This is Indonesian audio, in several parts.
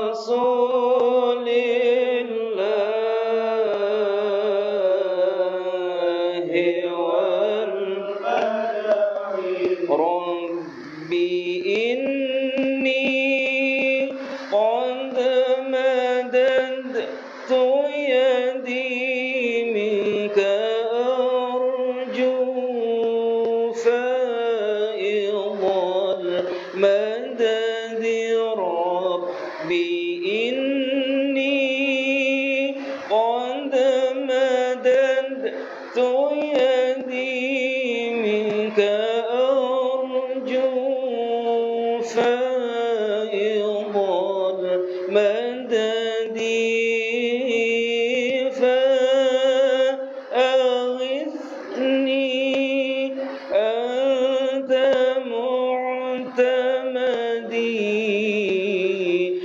برسول الله والملائكة ربي إني قد مددت يدي منك أرجو فائض المدد ربي إني قد مددت يدي منك أرجو فائض المدد فأغثني أنت معتمدي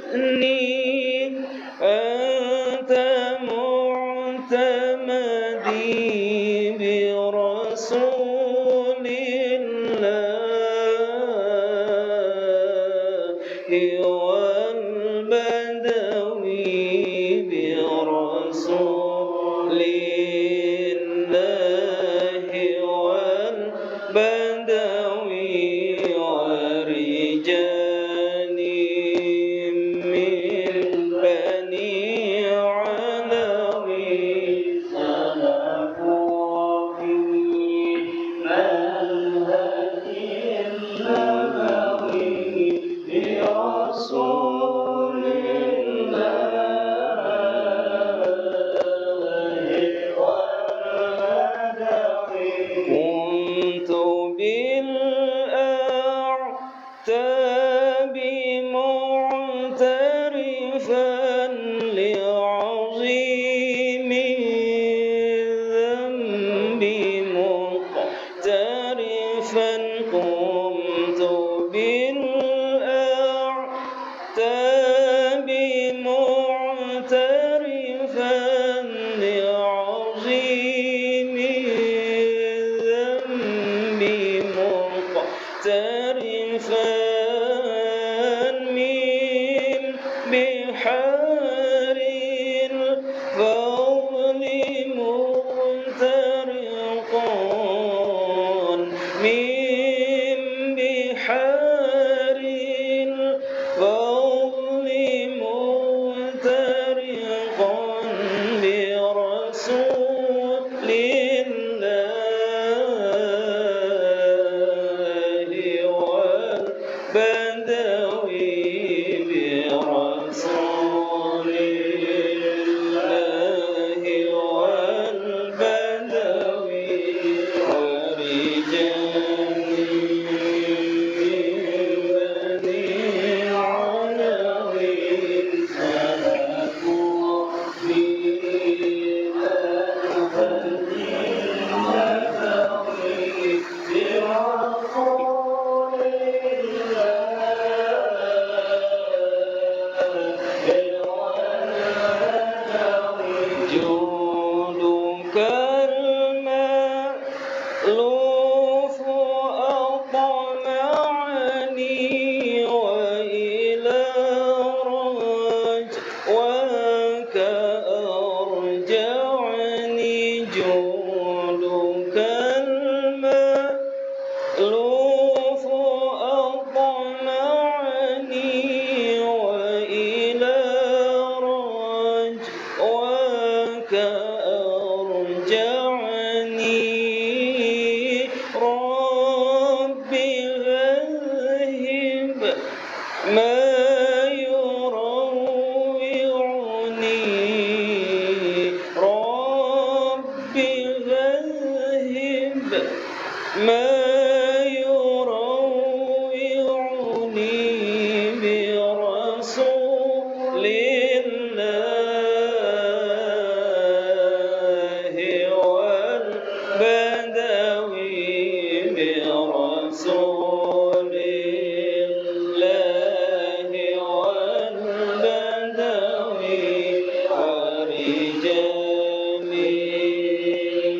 فأغثني أنت معتمدي برسول الله والبدوي برسول الله والبدوي ورجال من بني علوي سلكوا في منهج النبوي برسول الله والبدوي كنت بالأعتاب معترفا لعظيم الذنب مقترفا قمت بالأعتاب معترفا لعظيم الذنب مقترفا من بحار الفضل مغترقا من بحار الفضل مغترقا برسول الله والبدوي برسول الله والبدوي ورجال بني علوي سلكوا في منهج النبوي برسول جودك المألوف أطمعني وإلى رجواك أرجعني جودك المألوف أطمعني وإلى رجواك أرجعني ربي فهب ما يروعني ربي فهب ما يروعني برسول الله والبدوي برسول الله والبدوي ورجال من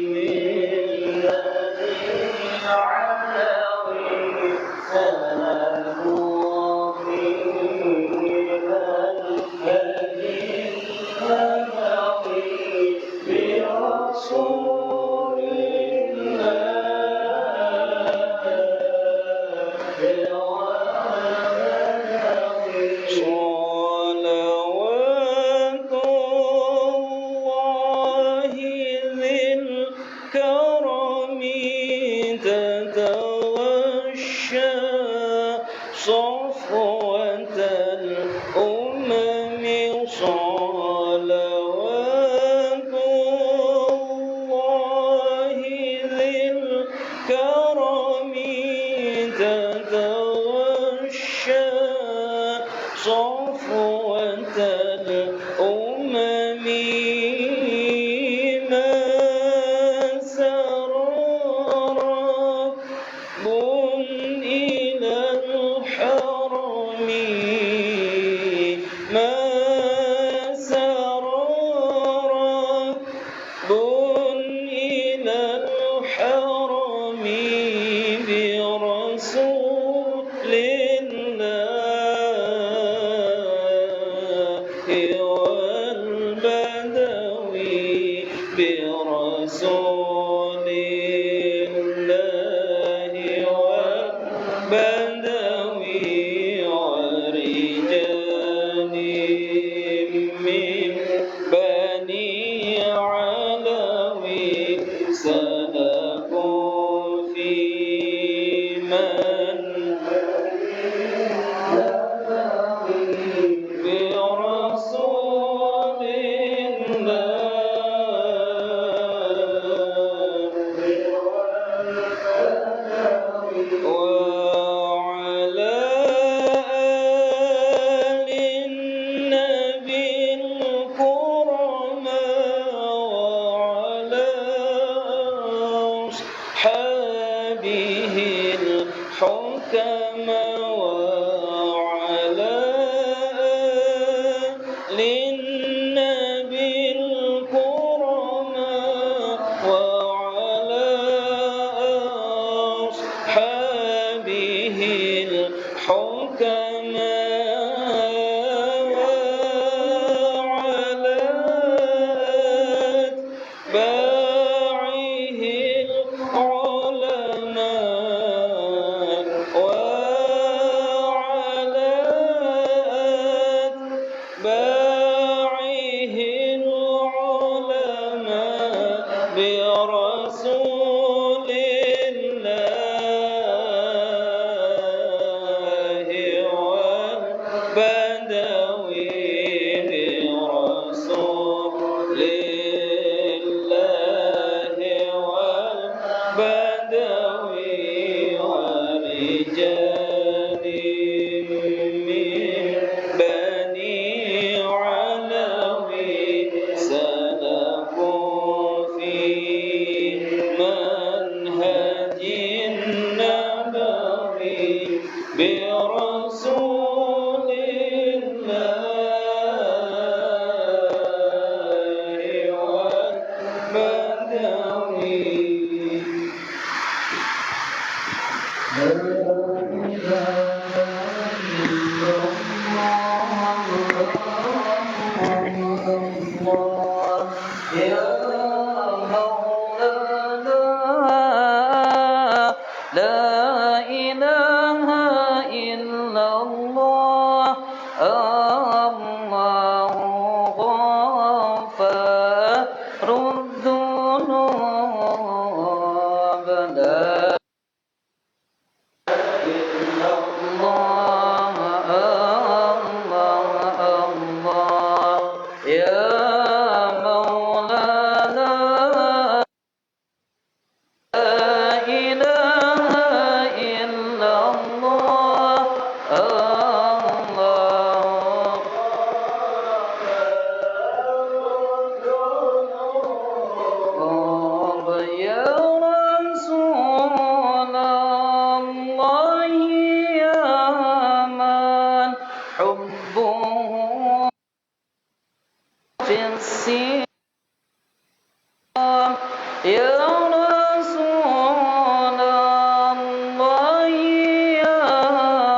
الكرم تتغشى صفوة الأمم صلوات الله ذي الكرم تتغشى صفوة الأمم ما سرى ركب إلى الحرم ما سرى ركب إلى الحرم برسول الله والبدوي برسول الله والبدوي ورجال من بني علوي سلكوا في من برسول الله وعلى آل النبي الكرماء وعلى أصحابه الحكماء وعلى آل النبي الكرماء وعلى أصحابه الحكماء وعلى أتباعه العلماء وعلى أتباعه العلماء برسول الله والبدوي برسول الله والبدوي ورجال من بني علوي سلكوا في منهج النبوي برسول الله والبدوي لا إله إلا الله الله غفار الذنوب لا إلا الله الله الله يا مولانا لا إله إلا الله الله يا رسول الله يا من حبه في السماء يا رسول الله يا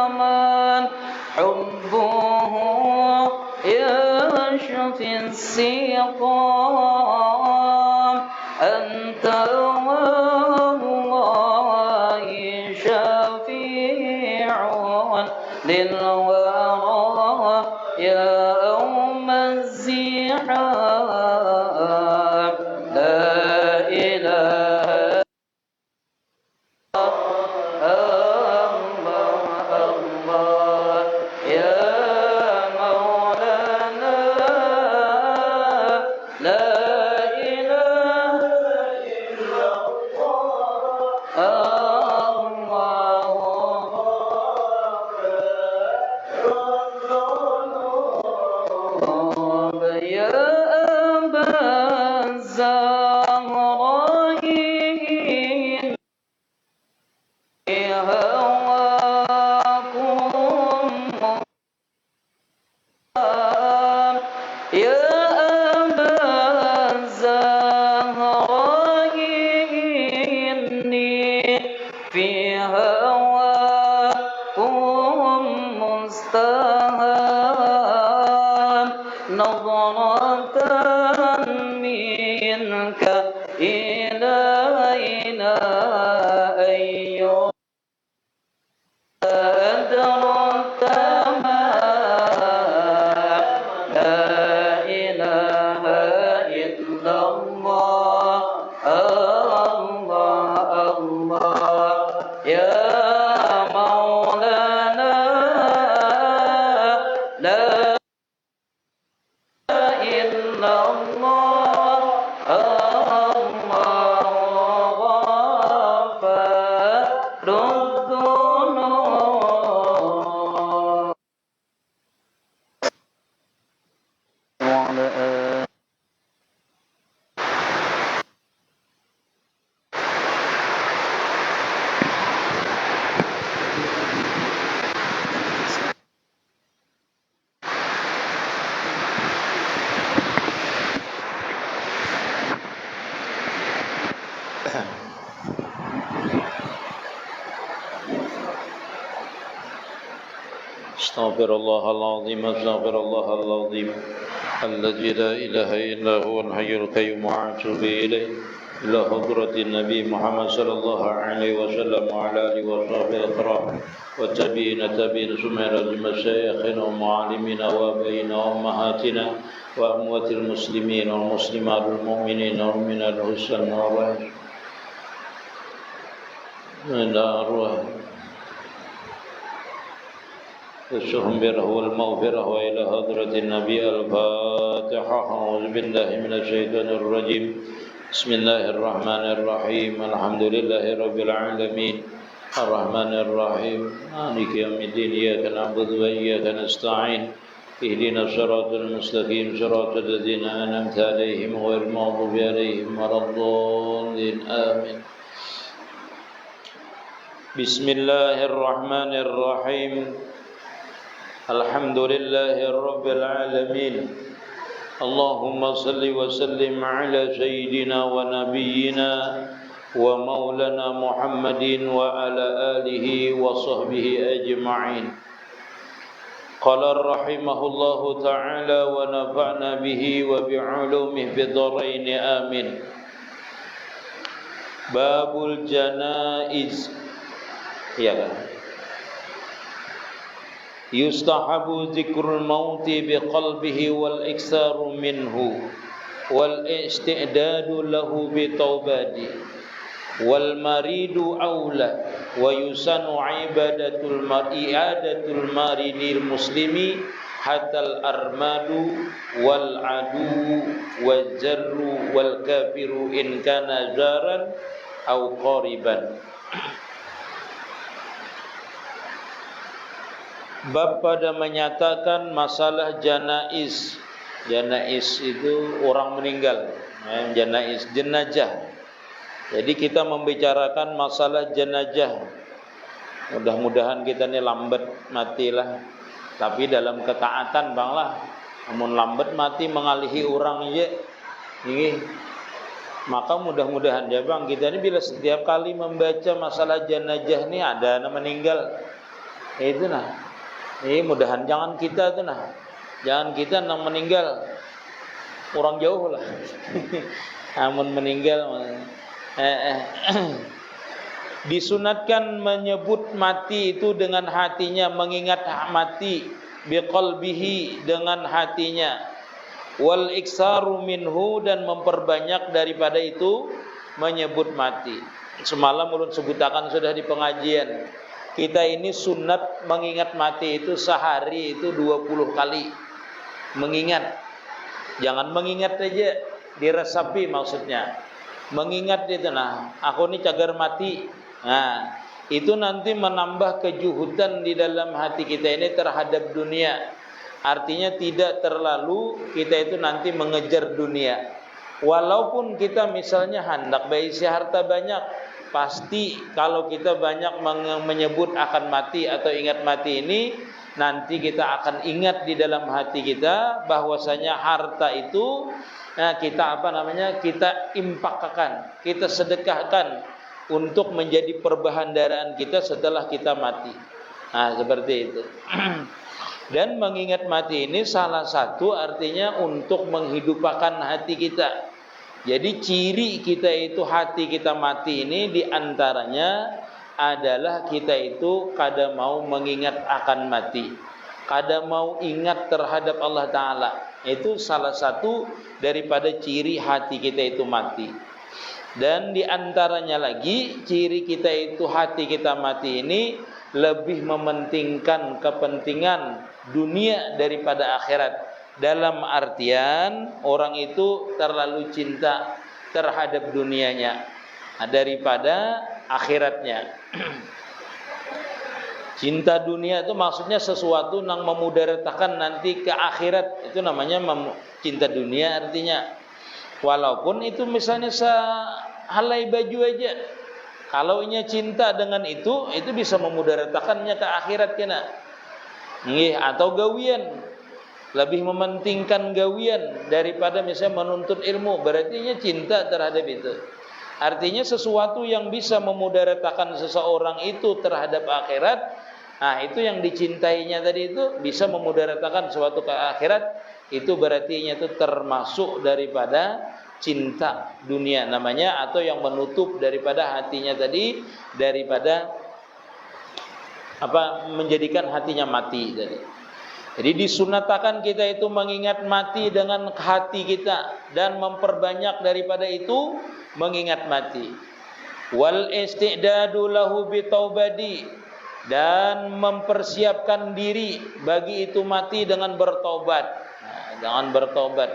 من حبه يشفي السقام أنت والله شفيع للورى يوم الزحام لا إله يا أبا الزهراء هواكم يا أبا الزهراء إني في هواكم مستهان نظرة منك إلينا أيها أدركت ما لا إله إلا الله الله الله يا مولانا لا إلا الله الله غفار الذنوب وعلى آله Astaghfirullahaladzim, astaghfirullahaladzim Alladzi la ilaha illa huwal hayyul qayyum wa atubu ilaih ila hadratin Nabi Muhammad sallallahu alaihi wasallam wa ala alihi wa sahbihi akram wa tabi'ina tabi'in summa al-masyayikhina wa mu'allimina wa abaina wa ummahatina wa amwatil muslimin wal muslimat wal mu'minin wal mu'minat hussan wa rahim الشهمبرة والمغفرة وإلى حضرة النبي الفاتحة أعوذ بالله من الشيطان الرجيم بسم الله الرحمن الرحيم الحمد لله رب العالمين الرحمن الرحيم مالك يوم الدين إياك نعبد وإياك نستعين اهدنا الصراط المستقيم صراط الذين أنعمت عليهم غير المغضوب عليهم ولا الضالين آمين بسم الله الرحمن الرحيم الحمد لله رب العالمين اللهم صل وسلم على سيدنا ونبينا ومولانا محمد وعلى آله وصحبه أجمعين قال رحمه الله تعالى ونفعنا به وبعلومه في الدارين آمين باب الجنائز ya kan yustahabu dzikrul mauti biqalbihi wal iksaru minhu wal isti'dadu lahu bitaubati wal maridu aula wa yusanu ibadatul mar'iadatul maridil muslimi hatal armadu wal adu wal jarru wal kafiru in kana jaran au qariban. Bab pada menyatakan masalah janaiz. Janaiz itu orang meninggal, janaiz, jenazah. Jadi kita membicarakan masalah jenazah. Mudah-mudahan kita ini lambat matilah, tapi dalam ketaatan banglah. Namun lambat mati mengalihi orang aja. Ini maka mudah-mudahan ya bang, kita ini bila setiap kali membaca masalah jenazah ini ada anak meninggal, itu nah. Ini mudahan jangan kita tuh nah, jangan kita nang meninggal orang jauh lah. Amun meninggal disunatkan menyebut mati itu dengan hatinya, mengingat mati biqalbihi dengan hatinya, wal iksaru minhu dan memperbanyak daripada itu menyebut mati. Semalam ulun sebutakan sudah di pengajian. Kita ini sunat mengingat mati itu sehari itu 20 kali mengingat. Jangan mengingat aja, diresapi maksudnya. Mengingat itu nah, aku ini cagar mati, Nah, itu nanti menambah kejuhutan di dalam hati kita ini terhadap dunia. Artinya tidak terlalu kita itu nanti mengejar dunia. Walaupun kita misalnya hendak berisi harta banyak, pasti kalau kita banyak menyebut akan mati atau ingat mati ini, nanti kita akan ingat di dalam hati kita bahwasanya harta itu kita kita impakkan, kita sedekahkan untuk menjadi perbahandaraan kita setelah kita mati. Nah, seperti itu. Dan mengingat mati ini salah satu artinya untuk menghidupkan hati kita. Jadi ciri kita itu hati kita mati ini diantaranya adalah kita itu kada mau mengingat akan mati, kada mau ingat terhadap Allah Ta'ala. Itu salah satu daripada ciri hati kita itu mati. Dan diantaranya lagi ciri kita itu hati kita mati ini lebih mementingkan kepentingan dunia daripada akhirat. Dalam artian orang itu terlalu cinta terhadap dunianya daripada akhiratnya. Cinta dunia itu maksudnya sesuatu yang memudaratakan nanti ke akhirat, itu namanya cinta dunia artinya. Walaupun itu misalnya sehelai baju aja, kalau inya cinta dengan itu bisa memudaratakannya ke akhirat kena. Nggih, atau gawian, lebih mementingkan gawian daripada misalnya menuntut ilmu, berarti inya cinta terhadap itu. Artinya sesuatu yang bisa memudaratakan seseorang itu terhadap akhirat, nah itu yang dicintainya tadi itu bisa memudaratakan suatu ke akhirat, itu berarti itu termasuk daripada cinta dunia namanya, atau yang menutup daripada hatinya tadi daripada menjadikan hatinya mati tadi. Jadi disunatakan kita itu mengingat mati dengan hati kita dan memperbanyak daripada itu mengingat mati. Wal istidadu lahu bitaubadi, dan mempersiapkan diri bagi itu mati dengan bertobat. Dengan bertobat.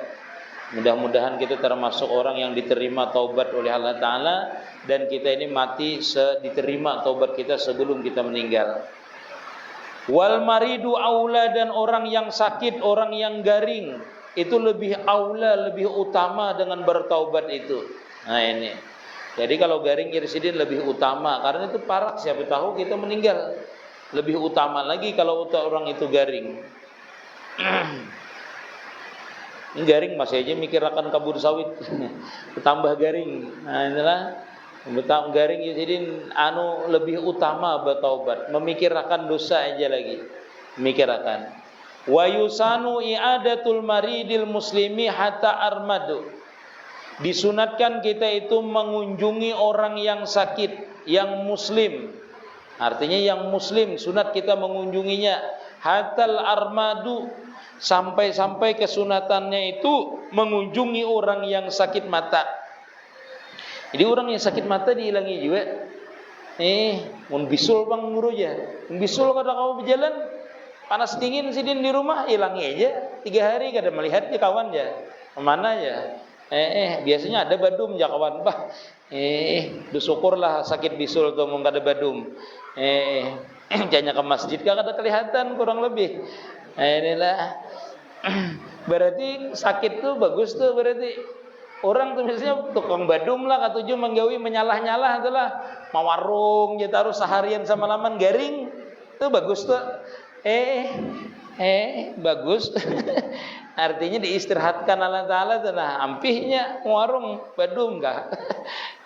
Mudah-mudahan kita termasuk orang yang diterima taubat oleh Allah Ta'ala, dan kita ini mati diterima taubat kita sebelum kita meninggal. Wal maridu aula, dan orang yang sakit, orang yang garing itu lebih aula, lebih utama dengan bertaubat itu. Nah ini. Jadi kalau garing irsidin lebih utama, karena itu parah, siapa tahu kita meninggal. Lebih utama lagi kalau orang itu garing. Ini garing masih aja mikir akan kabur sawit. Tambah garing. Nah inilah garing irsidin lebih utama bertaubat, memikirkan dosa aja lagi. Memikirkan. Wa yusanu i'adatul maridil muslimi hatta armadu. Disunatkan kita itu mengunjungi orang yang sakit, yang muslim. Artinya yang muslim, sunat kita mengunjunginya hatal armadu, sampai-sampai kesunatannya itu mengunjungi orang yang sakit mata. Jadi orang yang sakit mata dihilangi juga. Mun bisul bang guru aja. Bisul kada kau berjalan, panas dingin sidin di rumah, hilangi aja. 3 hari kada melihat je kawan ya. Kemana ya? Biasanya ada badum ya kawan bah. Bersyukurlah sakit bisul tuh mun kada badum. Janya ke masjid kada kelihatan kurang lebih. Inilah. Berarti sakit tuh bagus tuh berarti. Orang tuh misalnya tukang badum lah katuju menggawi menyalah-nyalah itulah mawarung dia taruh seharian sama laman garing tuh bagus tuh. Bagus. Artinya diistirahatkan Allah Ta'ala tuh nah ampihnya warung badum kah.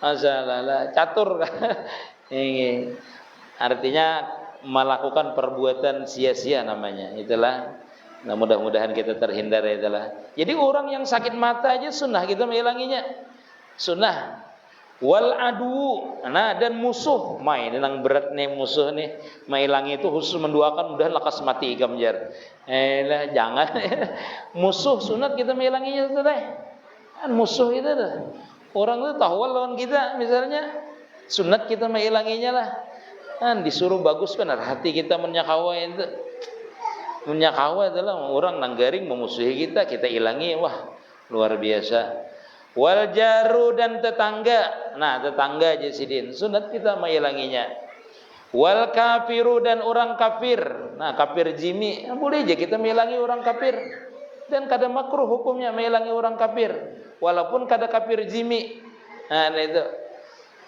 Masalah catur kah. Artinya melakukan perbuatan sia-sia namanya. Itulah. Nah mudah-mudahan kita terhindar itulah. Jadi orang yang sakit mata aja sunnah kita menghilanginya. Sunnah. Wal adu, nah dan musuh, main nang berat nih musuh nih, menghilangi itu khusus menduakan mudah lekas mati kamjar. Jangan musuh sunat kita menghilanginya tuh deh. Kan musuh itu tuh. Orang itu tahu lawan kita misalnya, sunat kita menghilanginya lah. Kan disuruh bagus benar hati kita menyakawa itu. Menyakawa adalah orang nang garing memusuhi kita hilangi, wah luar biasa. Wal jaru dan tetangga. Nah, tetangga aja sidin. Sunat kita menghilanginya. Wal kafiru dan orang kafir. Nah, kafir jimi, boleh aja kita menghilangi orang kafir. Dan kada makruh hukumnya menghilangi orang kafir, walaupun kada kafir jimi. Nah, itu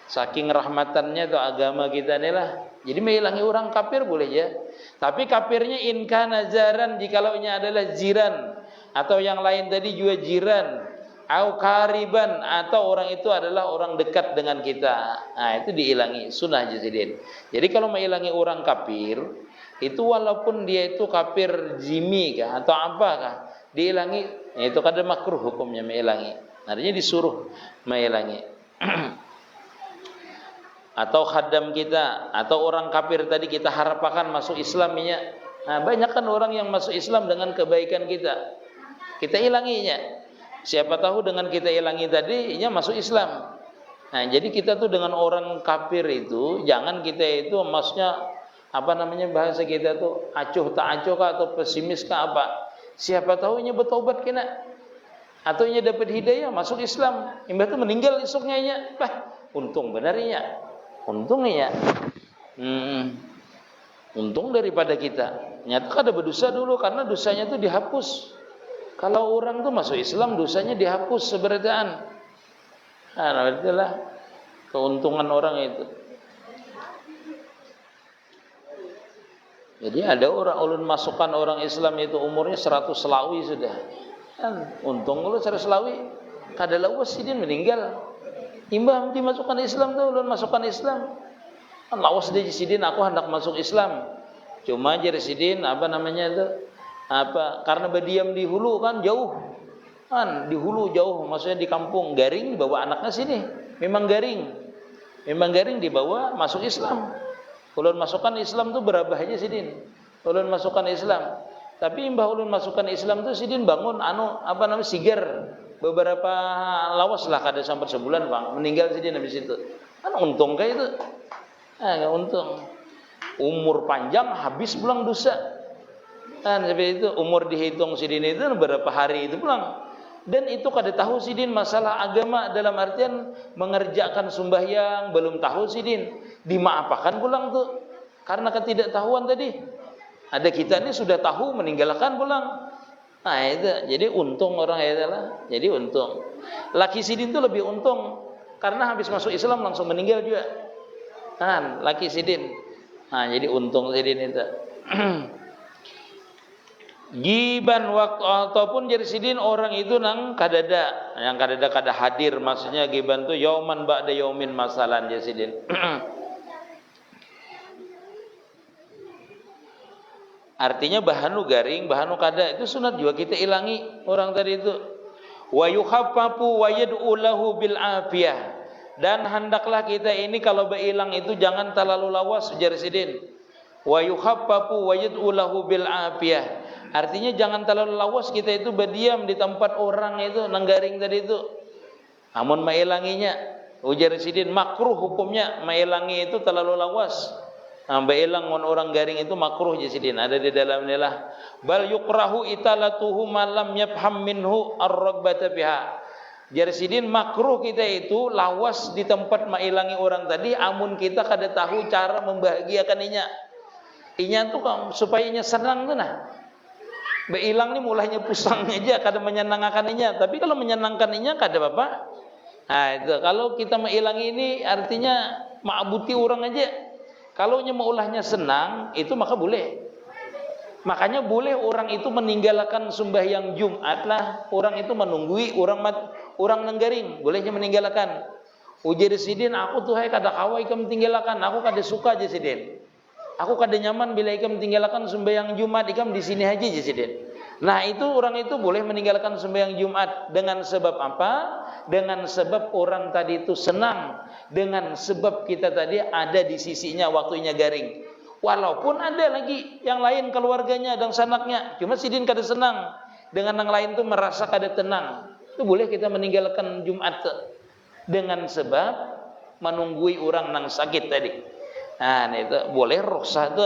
saking rahmatannya itu agama kita ni lah. Jadi menghilangi orang kafir boleh ya. Tapi kafirnya in kana jaran, jikalaunya adalah jiran atau yang lain tadi juga jiran. Au kariban, atau orang itu adalah orang dekat dengan kita. Nah, itu dihilangi, sunnah jazidin. Jadi kalau menghilangi orang kafir, itu walaupun dia itu kafir jimi kah atau apakah, dihilangi, itu kada makruh hukumnya menghilangi. Artinya disuruh menghilangi. Atau khaddam kita, atau orang kafir tadi kita harapkan masuk Islamnya. Nah, banyak kan orang yang masuk Islam dengan kebaikan kita. Kita hilanginya. Siapa tahu dengan kita hilangi tadi, ia masuk Islam. Nah, jadi kita tuh dengan orang kafir itu, jangan kita itu maksudnya apa namanya bahasa kita tuh acuh tak acuh kah atau pesimis kah apa. Siapa tahu ia bertobat kena, atau ia dapat hidayah masuk Islam. Imbah itu meninggal esoknya ia, untung benarnya, untungnya. Untung daripada kita. Nyata kada berdosa dulu karena dosanya itu dihapus. Kalau orang tuh masuk Islam dosanya dihapus seberataan. Nah, itulah keuntungan orang itu. Jadi ada orang ulun masukkan orang Islam itu umurnya 100 selawi sudah. Kan untung lu 100 selawi kada lawas sidin meninggal. Imbah dimasukkan Islam tuh ulun masukkan Islam. Kan lawas dia sidin aku hendak masuk Islam. Cuma aja sidin apa namanya itu? Karena berdiam di hulu kan jauh, kan di hulu jauh, maksudnya di kampung Garing dibawa anaknya sini, memang Garing dibawa masuk Islam. Ulun masukkan Islam tuh berapa aja sidin, ulun masukkan Islam, tapi imbah ulun masukkan Islam tuh sidin bangun sigar beberapa lawas lah kada sampai sebulan bang, meninggal sidin habis itu, kan untung kayak itu, nggak untung, umur panjang habis pulang dosa. Kan seperti itu umur dihitung sidin itu berapa hari itu pulang. Dan itu kada tahu sidin masalah agama dalam artian mengerjakan sembahyang belum tahu sidin. Dimaafkan pulang tuh karena ketidaktahuan tadi. Ada kita ini sudah tahu meninggalkan pulang. Nah itu jadi untung orang itu lah. Jadi untung. Laki sidin itu lebih untung karena habis masuk Islam langsung meninggal juga. Kan laki sidin. Nah jadi untung sidin itu. Giban waktu ataupun jadi sidin orang itu nang kadada, yang kadada kada hadir, maksudnya giban tu yauman ba'da yaumin masalan jadi sidin. Artinya bahanu garing, bahanu kada itu sunat juga kita ilangi orang tadi itu. Wa yukhaffafu wa yad'u lahu bil afiyah. Dan hendaklah kita ini kalau berilang itu jangan terlalu lawas jadi sidin. Wa yukhaffafu wa yad'u lahu bil afiyah. Artinya jangan terlalu lawas kita itu berdiam di tempat orang itu nanggaring tadi itu. Amun mailanginya ujar sidin makruh hukumnya mailangi itu terlalu lawas. Bailang mon orang garing itu makruh je sidin ada di dalamnya lah. Bal yukrahu italatuhu malam yafham minhu ar-ragbata biha. Jar sidin makruh kita itu lawas di tempat mailangi orang tadi amun kita kada tahu cara membahagiakan inya. Inya tuh supaya inya senang tuh nah. Beilang ni mulainya pusang aja kada menyenangkannya, tapi kalau menyenangkannya kada apa-apa. Nah, itu kalau kita menghilangi ini artinya ma'buti orang aja. Kalau nya maulahnya senang, itu maka boleh. Makanya boleh orang itu meninggalkan sembahyang Jumat lah, orang itu menunggui orang nenggaring, bolehnya meninggalkan. Ujar sidin aku tuh hai kada kawai ikam tinggalkan, aku kada suka aja sidin. Aku kada nyaman bila ikam tinggalkan sembahyang Jumat, ikam di sini aja sidin. Nah, itu orang itu boleh meninggalkan sembahyang Jumat dengan sebab apa? Dengan sebab orang tadi itu senang, dengan sebab kita tadi ada di sisinya waktunya garing. Walaupun ada lagi yang lain keluarganya dan sanaknya, cuma sidin kada senang. Dengan yang lain itu merasa kada tenang. Itu boleh kita meninggalkan Jumat dengan sebab menunggui orang nang sakit tadi. Nah, itu boleh rukhsah tu.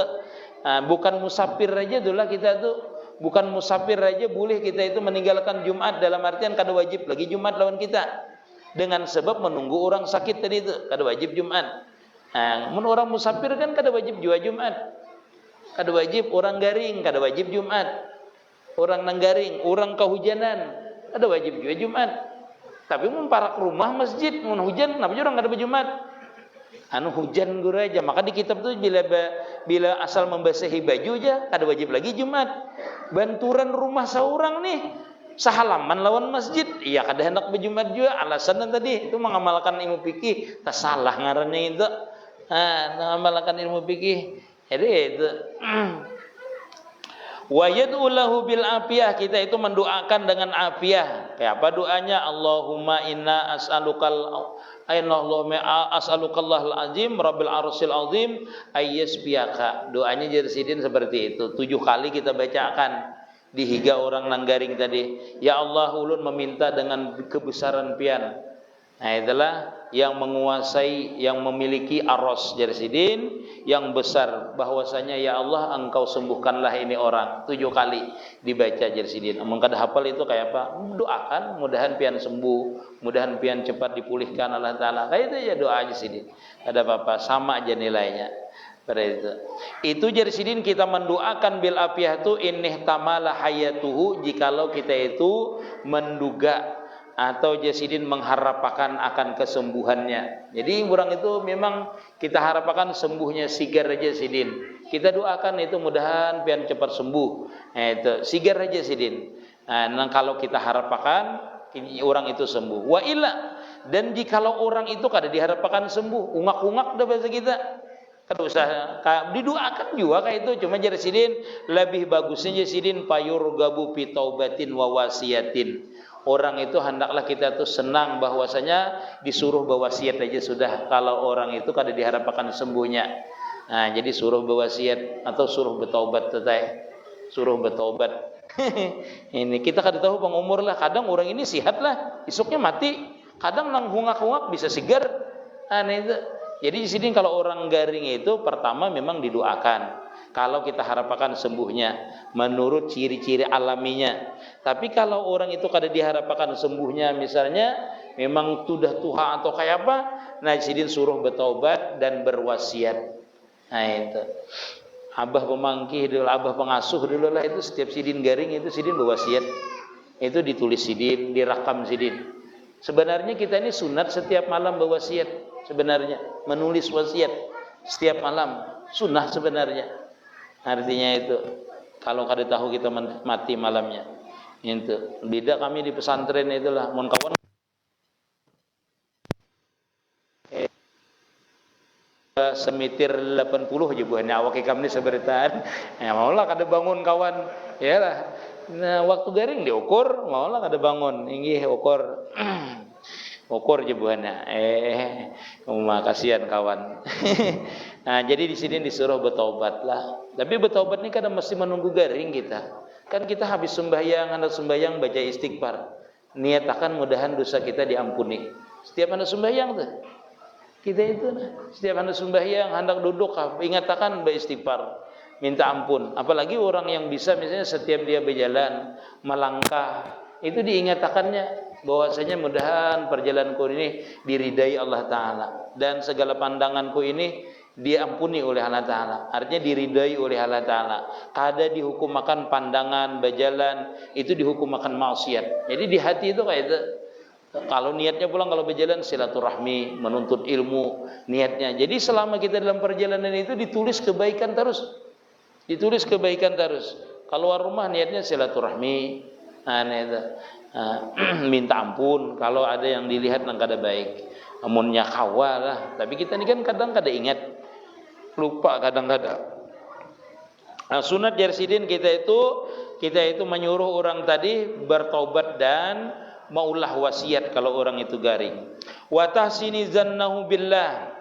Bukan musafir aja itulah kita tu. Bukan musafir aja boleh kita itu meninggalkan Jumat dalam artian kada wajib lagi Jumat lawan kita. dengan sebab menunggu orang sakit tadi itu kada wajib Jumat. Mun orang musafir kan kada wajib jua Jumat. Kada wajib orang garing, kada wajib Jumat. Orang nang garing, orang kehujanan, kada wajib juga Jumat. Tapi mun parak rumah masjid, mun hujan, kenapa orang kada Jumat? Hujan guru aja. Maka di kitab tu bila asal membasahi baju aja, kada wajib lagi Jumat. Banturan rumah seorang nih, sehalaman lawan masjid, iya kada hendak berjumat juga. Alasan tadi itu mengamalkan ilmu fikih, tak salah ngarannya itu. Mengamalkan ilmu fikih. Jadi itu. Wa yad'u lahu bil afiyah, kita itu mendoakan dengan afiyah. Kayak apa doanya? Allahumma inna as'alukallahal azim rabbil arsyil azim ayyasbiyaka. Doanya jersidin seperti itu. 7 kali kita bacakan di higa orang nanggaring tadi. Ya Allah, ulun meminta dengan kebesaran pian. Nah, itulah yang menguasai, yang memiliki aros jersidin yang besar, bahwasanya ya Allah engkau sembuhkanlah ini orang. 7 kali dibaca jersidin. Amun kada hafal itu kayak apa? Doakan mudahan pian sembuh, mudahan pian cepat dipulihkan Allah Taala. Kayak itu ya doa jersidin. Ada apa-apa, sama aja nilainya. Pada itu jersidin kita mendoakan bil afiyah tu innih tamala hayatuhu, jikalau kita itu menduga atau jasidin mengharapkan akan kesembuhannya. Jadi orang itu memang kita harapkan sembuhnya sigar jasidin. Kita doakan itu mudahan pian cepat sembuh. Itu sigar jasidin. Nah, kalau kita harapkan orang itu sembuh. Wa illa, dan jikalau orang itu kada diharapkan sembuh, ungak-ungak dah bahasa kita. Kada usah didoakan juga kayak itu. Cuma jasidin lebih bagusnya jasidin payur gabu fi taubatin wa wasiyatin. Orang itu hendaklah kita tuh senang bahwasanya disuruh berwasiat aja sudah. Kalau orang itu kada diharapkan sembuhnya. Nah, jadi suruh berwasiat atau suruh bertaubat teteh. Suruh bertaubat. Ini kita kada tahu bang umur lah. Kadang orang ini sihat lah, esoknya mati. Kadang nang hungak-hungak bisa sigar. Aneh itu. Jadi di sini kalau orang garing itu pertama memang didoakan. Kalau kita harapkan sembuhnya menurut ciri-ciri alaminya. Tapi kalau orang itu kada diharapkan sembuhnya, misalnya memang sudah tua atau kayak apa, nah sidin suruh bertaubat dan berwasiat. Nah itu. Abah pemangkih dulu, abah pengasuh dulu lah itu setiap sidin garing itu sidin berwasiat. Itu ditulis sidin, direkam sidin. Sebenarnya kita ini sunat setiap malam berwasiat. Sebenarnya menulis wasiat setiap malam sunnah sebenarnya. Artinya itu kalau kada tahu kita mati malamnya. Itu beda kami di pesantren itulah mun kawan semitir 80 aja buahnya awak kami seberitaan. Ya maulah kada bangun kawan. Yalah. Nah, waktu garing diukur, maulah kada bangun. Inggih ukur. Ukur je buahnya. Kasihan kawan. Nah, jadi di sini disuruh bertobat lah. Tapi bertobat ini kadang mesti menunggu garing kita. Kan kita habis sembahyang, hendak sembahyang baca istighfar. Niat akan mudahan dosa kita diampuni. Setiap hendak sembahyang tuh. Kita itu setiap hendak sembahyang, hendak duduk, ingat akan beristighfar. Minta ampun. Apalagi orang yang bisa misalnya setiap dia berjalan, melangkah, itu diingatakannya bahwasanya mudahan perjalananku ini diridai Allah Ta'ala dan segala pandanganku ini diampuni oleh Allah Ta'ala. Artinya diridai oleh Allah Ta'ala. Kada dihukum makan pandangan, berjalan itu dihukum makan maksiat. Jadi di hati itu kayak itu. Kalau niatnya pulang kalau berjalan silaturahmi, menuntut ilmu niatnya. Jadi selama kita dalam perjalanan itu ditulis kebaikan terus. Ditulis kebaikan terus. Keluar rumah niatnya silaturahmi, minta ampun kalau ada yang dilihat nang kada baik. Amunnya kawalah. Tapi kita ini kan kadang kada ingat. Lupa kadang-kadang. Nah, sunat jarsidin kita itu menyuruh orang tadi bertaubat dan maulah wasiat kalau orang itu garing. Wa tahsini zannahu billah.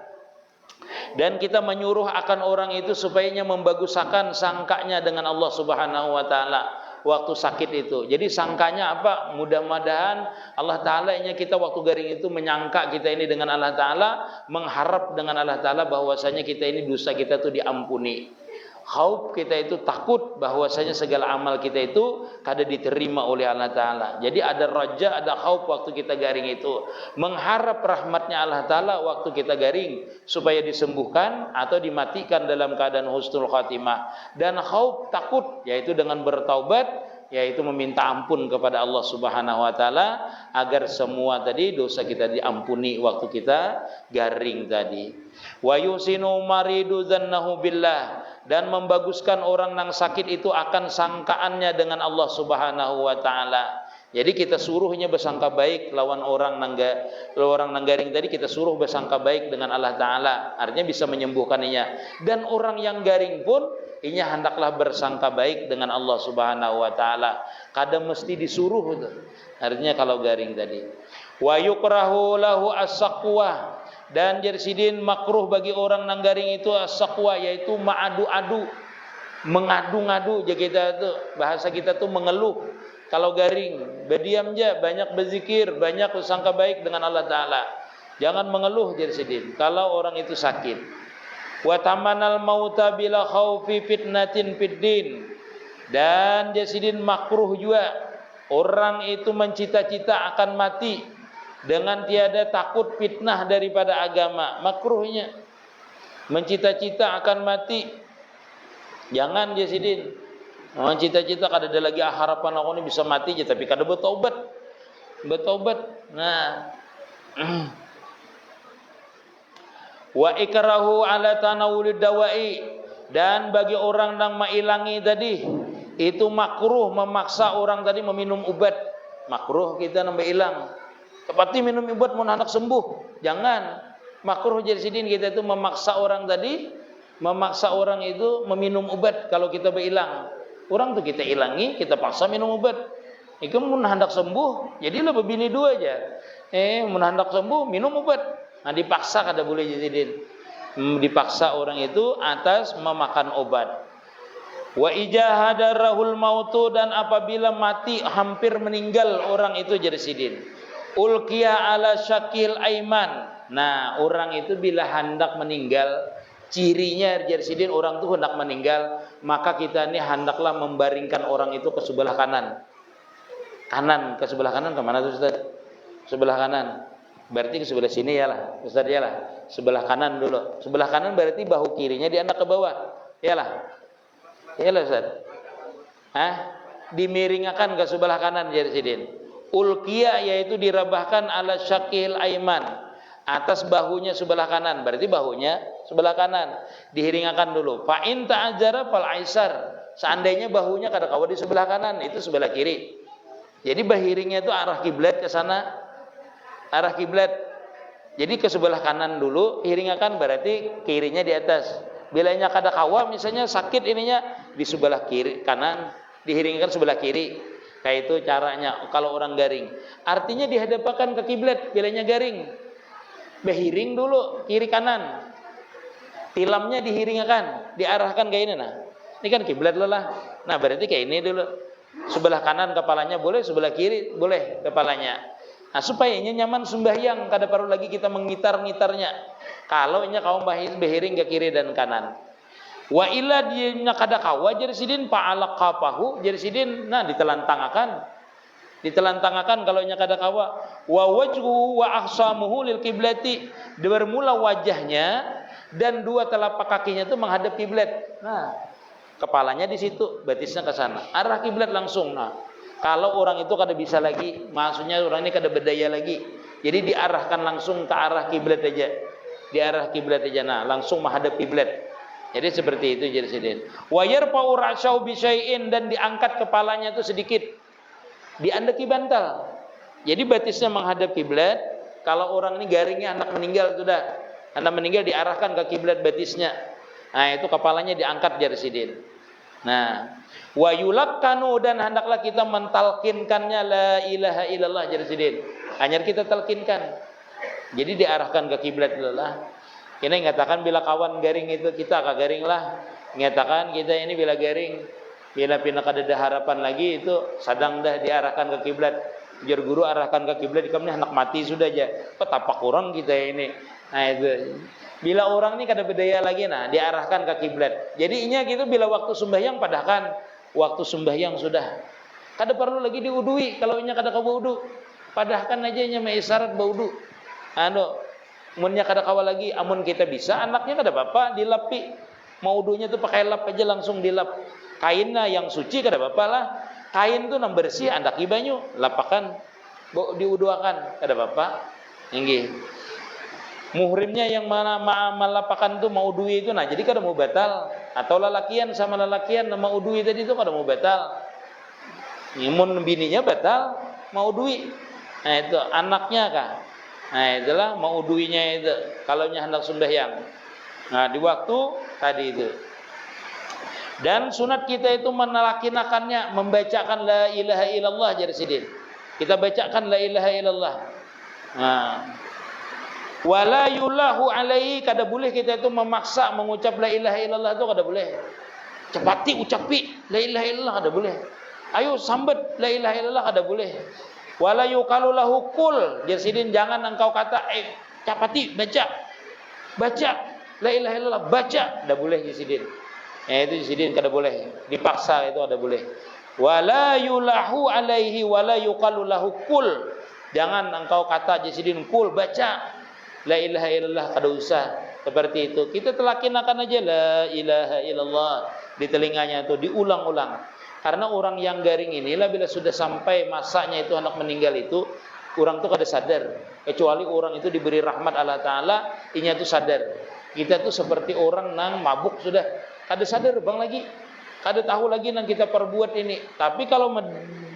Dan kita menyuruh akan orang itu supaya membagusakan sangkanya dengan Allah Subhanahu wa taala waktu sakit itu. Jadi sangkanya apa? Mudah-mudahan Allah Ta'ala kita waktu garing itu menyangka kita ini dengan Allah Ta'ala, mengharap dengan Allah Ta'ala bahwasanya kita ini dosa kita itu diampuni. Khauf kita itu takut bahwasanya segala amal kita itu kada diterima oleh Allah Ta'ala. Jadi ada raja, ada khauf waktu kita garing itu. Mengharap rahmatnya Allah Ta'ala waktu kita garing, supaya disembuhkan atau dimatikan dalam keadaan husnul khatimah. Dan khauf takut, yaitu dengan bertaubat, yaitu meminta ampun kepada Allah Subhanahu wa taala agar semua tadi dosa kita diampuni waktu kita garing tadi. Wa yusinu maridu dzannahu billah, dan membaguskan orang yang sakit itu akan sangkaannya dengan Allah Subhanahu wa taala. Jadi kita suruhnya bersangka baik lawan orang nanggaring tadi, kita suruh bersangka baik dengan Allah Ta'ala, artinya bisa menyembuhkannya. Dan orang yang garing pun inya hendaklah bersangka baik dengan Allah Subhanahu wa taala. Kadang mesti disuruh itu. Artinya kalau garing tadi. Wa yukrahu lahu as-saqwa, dan jersidin makruh bagi orang nang garing itu as-saqwa, yaitu mengadu-adu, mengadu-ngadu. Jadi kita tuh bahasa kita tuh mengeluh. Kalau garing, berdiam aja, banyak berzikir, banyak bersangka baik dengan Allah Ta'ala. Jangan mengeluh jersidin kalau orang itu sakit. Wa tamanal mauta bila khaufi fitnatin fiddin, dan jasidin makruh juga orang itu mencita-cita akan mati dengan tiada takut fitnah daripada agama. Makruhnya mencita-cita akan mati. Jangan jasidin mencita-cita kada ada lagi harapan aku ini bisa mati aja, tapi kada bertaubat. Nah, wa ikrahu ala tanawulid dawai, dan bagi orang yang mailangi tadi itu makruh memaksa orang tadi meminum obat. Makruh kita nambah hilang. Tepati minum obat mau anak sembuh. Jangan. Makruh jadi sidin kita itu memaksa orang tadi, memaksa orang itu meminum obat kalau kita berhilang. Orang tuh kita ilangi, kita paksa minum obat. Iku mun hendak sembuh, jadilah bebini dua aja. Mun hendak sembuh minum obat. Nah, dipaksa kada boleh jadidin. Dipaksa orang itu atas memakan obat. Wa ijahadarahul mautu, dan apabila mati hampir meninggal orang itu jersidin. Ulqiya ala syakil aiman. Nah, orang itu bila hendak meninggal, cirinya jersidin orang itu hendak meninggal, maka kita ini hendaklah membaringkan orang itu ke sebelah kanan. Ke sebelah kanan kemana tuh Ustaz? Sebelah kanan. Berarti ke sebelah sini ya lah, Ustaz ya lah. Sebelah kanan dulu. Sebelah kanan berarti bahu kirinya diangkat ke bawah. Ya lah. Ya lah Ustaz. Dimiringkan ke sebelah kanan jersidin. Ulqiya yaitu dirabahkan ala syakil aiman, atas bahunya sebelah kanan, berarti bahunya sebelah kanan dihiringakan dulu. Fa in ta'azzara fal aisar, seandainya bahunya kada kawa di sebelah kanan, itu sebelah kiri. Jadi bahiringnya itu arah kiblat ke sana, arah kiblat. Jadi ke sebelah kanan dulu hiringakan, berarti kirinya di atas. Bilanya kada kawa misalnya sakit ininya di sebelah kiri kanan, dihiringkan sebelah kiri. Kayak itu caranya kalau orang garing. Artinya dihadapkan ke kiblat bilanya garing. Behiring dulu kiri kanan. Tilamnya dihiringkan, diarahkan kayak ini nah. Ini kan kiblat lah. Nah, berarti kayak ini dulu. Sebelah kanan kepalanya boleh, sebelah kiri boleh kepalanya. Nah, supaya ini nyaman sembahyang, kada perlu lagi kita mengitar-ngitarnya. Kalau ini kaum behiring ke kiri dan kanan. Wa illa dinya kada kawa jersidin fa'ala qafahu jersidin, nah ditelantangakan kalau nya kada kawa. Wa wajhu wa ahsamuhu lil qiblati, bermula wajahnya dan dua telapak kakinya itu menghadap kiblat. Nah, kepalanya di situ, batisnya ke sana, arah kiblat langsung. Nah, kalau orang itu kada bisa lagi, maksudnya orang ini kada berdaya lagi, jadi diarahkan langsung ke arah kiblat aja. Di arah kiblat aja, nah langsung menghadap kiblat. Jadi seperti itu jersidin. Wa yarfa'u ra'sahu bi syai'in, dan diangkat kepalanya itu sedikit. Diandeki bantal. Jadi batisnya menghadap kiblat. Kalau orang ini garingnya anak meninggal sudah. Anak meninggal diarahkan ke kiblat batisnya. Nah, itu kepalanya diangkat jersidin. Nah, wa yulakkanu, dan hendaklah kita mentalkinkannya la ilaha illallah jersidin. Hanya kita talkinkan. Jadi diarahkan ke kiblat lah. Kita mengatakan bila kawan garing itu kita agak garing lah. Mengatakan kita ini bila garing, bila pindah kada ada harapan lagi itu sedang dah diarahkan ke kiblat. Biar guru arahkan ke kiblat, kami anak mati sudah aja. Petapa kurang kita ini. Nah itu. Bila orang ini kada berdaya lagi, nah diarahkan ke kiblat. Jadi inya gitu bila waktu sembahyang padahkan waktu sembahyang sudah. Kada perlu lagi diudui kalau inya kada kawa wudu. Padahkan aja inya mai isyarat baudu. Anu, munnya kada kawa lagi, amun kita bisa anaknya kada apa-apa dilapi. Mau wudunya tuh pakai lap aja langsung dilap. Kainnya yang suci kada apa-apa lah. Kain tuh nang bersih andaki banyu, lapakan, diuduakan kada apa-apa. Inggih. Muhrimnya yang mana malapakan tuh mau udui itu, nah jadi kada mau batal. Atau lalakian sama lalakian mau udui tadi itu kada mau batal. Imun bininya batal mau udui. Nah itu anaknya kah? Nah itulah mau uduinya itu. Kalau nya hendak sembahyang. Nah di waktu tadi itu. Dan sunat kita itu menelakinakannya, membacakan la ilaha illallah jarsidin. Kita bacakan la ilaha illallah. Nah, wala yulahu alaihi, kada boleh kita itu memaksa mengucap la ilaha illallah itu kada boleh. Cepati ucapi la ilaha illallah kada boleh. Ayo sambat la ilaha illallah kada boleh. Wala yuqalu lahu qul, jarsidin jangan engkau kata cepati baca. Baca la ilaha illallah, baca kada boleh jarsidin. Itu jarsidin kada boleh. Dipaksa itu kada boleh. Wala yulahu alaihi wala yuqalu lahu qul. Jangan engkau kata jarsidin qul baca. La ilaha illallah kada usah seperti itu. Kita telakinakan aja la ilaha illallah di telinganya itu diulang-ulang. Karena orang yang garing inilah bila sudah sampai masanya itu anak meninggal itu, orang tuh kada sadar. Kecuali orang itu diberi rahmat Allah Taala, inya tuh sadar. Kita tuh seperti orang nang mabuk sudah kada sadar bang lagi. Kada tahu lagi nang kita perbuat ini. Tapi kalau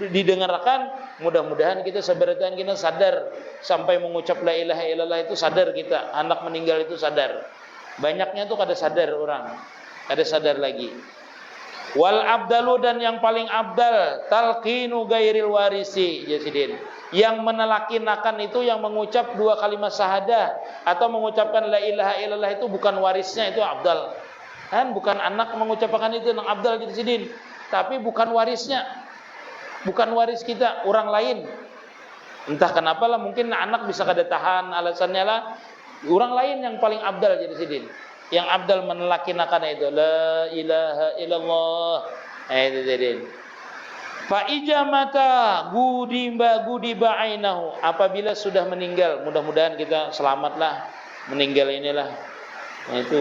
didengarkan, mudah-mudahan kita seberatan kita sadar sampai mengucap la ilaha illallah itu sadar kita, anak meninggal itu sadar. Banyaknya tuh kada sadar orang, kada sadar lagi. Wal abdalu, dan yang paling abdal talqinu gairil warisi jasidin. Yang menelakinakan itu yang mengucap dua kalimat syahadah atau mengucapkan la ilaha illallah itu bukan warisnya, itu abdal. Kan bukan anak mengucapkan itu nang abdal jasidin, tapi bukan warisnya. Bukan waris kita, orang lain. Entah kenapa lah, mungkin anak bisa kada tahan, alasannya lah orang lain yang paling abdal jadi sidin. Yang abdal menelakinakan itu la ilaha illallah. Itu sidin. Fa ijamata gudiba ainahu, apabila sudah meninggal, mudah-mudahan kita selamatlah meninggal inilah. Nah, itu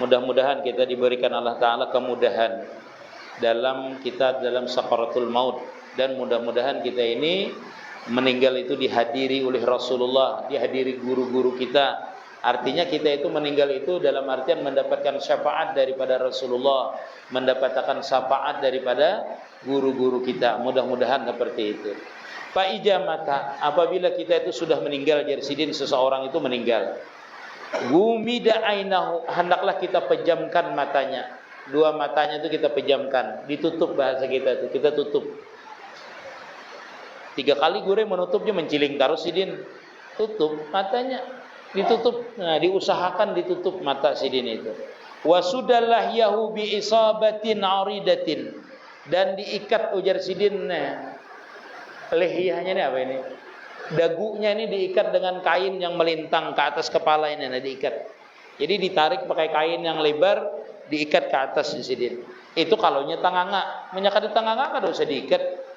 mudah-mudahan kita diberikan Allah Ta'ala kemudahan dalam kita dalam sakaratul maut, dan mudah-mudahan kita ini meninggal itu dihadiri oleh Rasulullah, dihadiri guru-guru kita. Artinya kita itu meninggal itu dalam artian mendapatkan syafaat daripada Rasulullah, mendapatkan syafaat daripada guru-guru kita. Mudah-mudahan seperti itu. Fa ijamata, apabila kita itu sudah meninggal jarsidin, seseorang itu meninggal, gumida ainahu, hendaklah kita pejamkan matanya. Dua matanya itu kita pejamkan, ditutup, bahasa kita itu kita tutup. 3 kali gure menutupnya menciling terus sidin. Tutup matanya, ditutup. Nah, diusahakan ditutup mata sidin itu. Wasudallah yahu bi isabatin aridatin, dan diikat ujar sidin. Lehiyahnya ini apa ini? Dagunya ini diikat dengan kain yang melintang ke atas kepala ini, nah diikat. Jadi ditarik pakai kain yang lebar, diikat ke atas sidin. Itu kalaunya tanganga, menyakada tanganga kada usah diikat.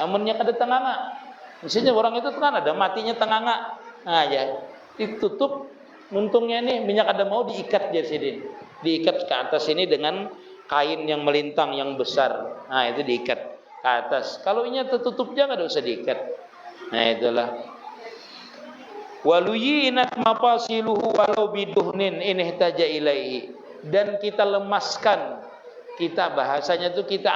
Amunnya kada tanganga, misalnya orang itu kan ada matinya tanganga, nah ya ditutup untungnya ini minyak ada mau diikat jarsidin, diikat ke atas ini dengan kain yang melintang yang besar, nah itu diikat ke atas. Kalau ini tertutup jangan ada usah diikat. Nah itulah. Waluyinat mafasiluhu walau biduhnin in ihtaja ilaihi, dan kita lemaskan, kita bahasanya itu kita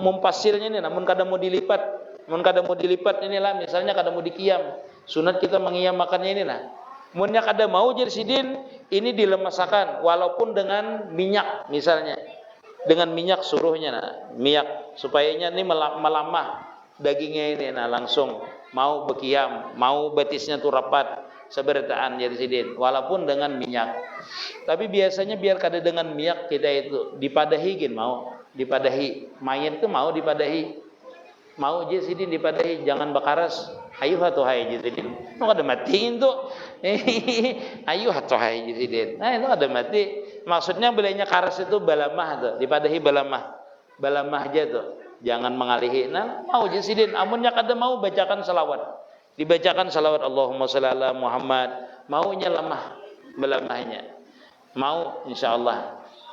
mumpasilnya ini, namun kadang mau dilipat. Mun kada mau dilipat inilah, misalnya kada mau dikiam, sunat kita mengiam makannya inilah. Munnya kada mau jarsidin, ini dilemaskan walaupun dengan minyak misalnya. Dengan minyak suruhnya, nah, minyak supayanya ini melamah dagingnya ini, nah langsung mau bekiam, mau betisnya tuh rapat seberataan jarsidin walaupun dengan minyak. Tapi biasanya biar kada dengan minyak kita itu dipadahi gin mau, dipadahi mayat itu mau dipadahi. mau je sidin dipadahi jangan bakaras. Ayuh atuh hai je sidin. Nu kada matiin tuh. Ayuh atuh hai je sidin. Nah, itu kada mati. Maksudnya belanya karas itu balamah tuh, dipadahi balamah. Balamah aja tuh. Jangan mengalihi. Nah, mau je sidin. Amunnya kada mau bacakan salawat. Dibacakan salawat Allahumma shalli ala Muhammad. Maunya lemah balamahnya. Mau insyaallah.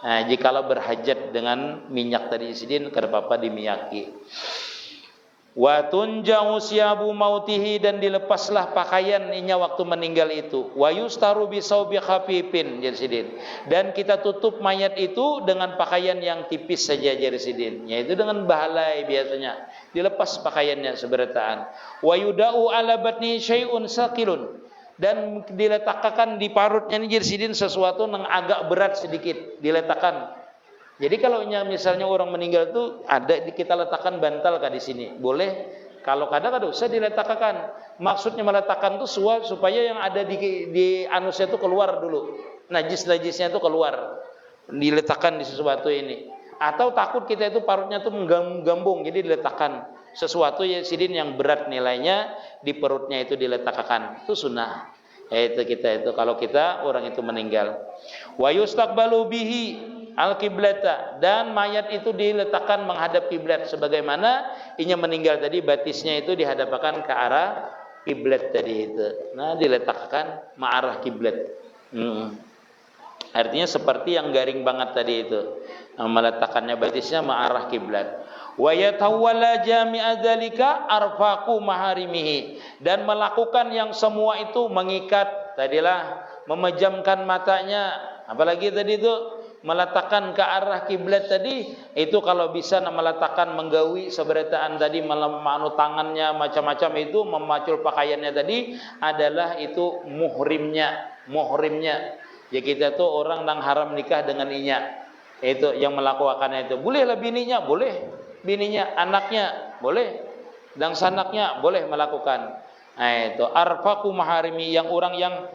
Nah, jikalau berhajat dengan minyak tadi sidin kada apa-apa dimiyaki. Wa tunja'u siyabu mautihi, dan dilepaslah pakaian inya waktu meninggal itu. Wa yustaru bi saubi khafifin jersidin, dan kita tutup mayat itu dengan pakaian yang tipis saja jersidin, yaitu dengan bahalai biasanya dilepas pakaiannya seberataan. Wa yuda'u ala batni syai'un saqilun, dan diletakkan di parutnya ini jersidin sesuatu yang agak berat sedikit diletakkan. Jadi kalau misalnya orang meninggal itu ada kita letakkan bantal di sini, boleh. Kalau kadang-kadang usah diletakkan. Maksudnya meletakkan itu supaya yang ada di anusnya itu keluar dulu. Najis-najisnya itu keluar. Diletakkan di sesuatu ini. Atau takut kita itu parutnya itu menggambung, jadi diletakkan sesuatu ya sidin yang berat nilainya di perutnya itu diletakkan. Itu sunnah. Itu kita itu kalau kita orang itu meninggal. Wa yustaqbalu bihi al-qiblata, dan mayat itu diletakkan menghadap kiblat sebagaimana inya meninggal tadi batisnya itu dihadapkan ke arah kiblat tadi itu. Nah, diletakkan mengarah kiblat. Artinya seperti yang garing banget tadi itu. Meletakkannya batisnya mengarah kiblat. Wa yatawalla jami'a dzalika arfaqu maharimihi, dan melakukan yang semua itu mengikat tadilah memejamkan matanya, apalagi tadi itu meletakkan ke arah kiblat tadi itu kalau bisa meletakkan menggawi seberataan tadi manu tangannya macam-macam itu memacul pakaiannya tadi adalah itu muhrimnya. Ya kita tuh orang yang haram nikah dengan inya itu yang melakukannya itu bolehlah bininya, boleh bininya, anaknya boleh, dan sanaknya boleh melakukan. Nah itu arfaqu maharimi, yang orang yang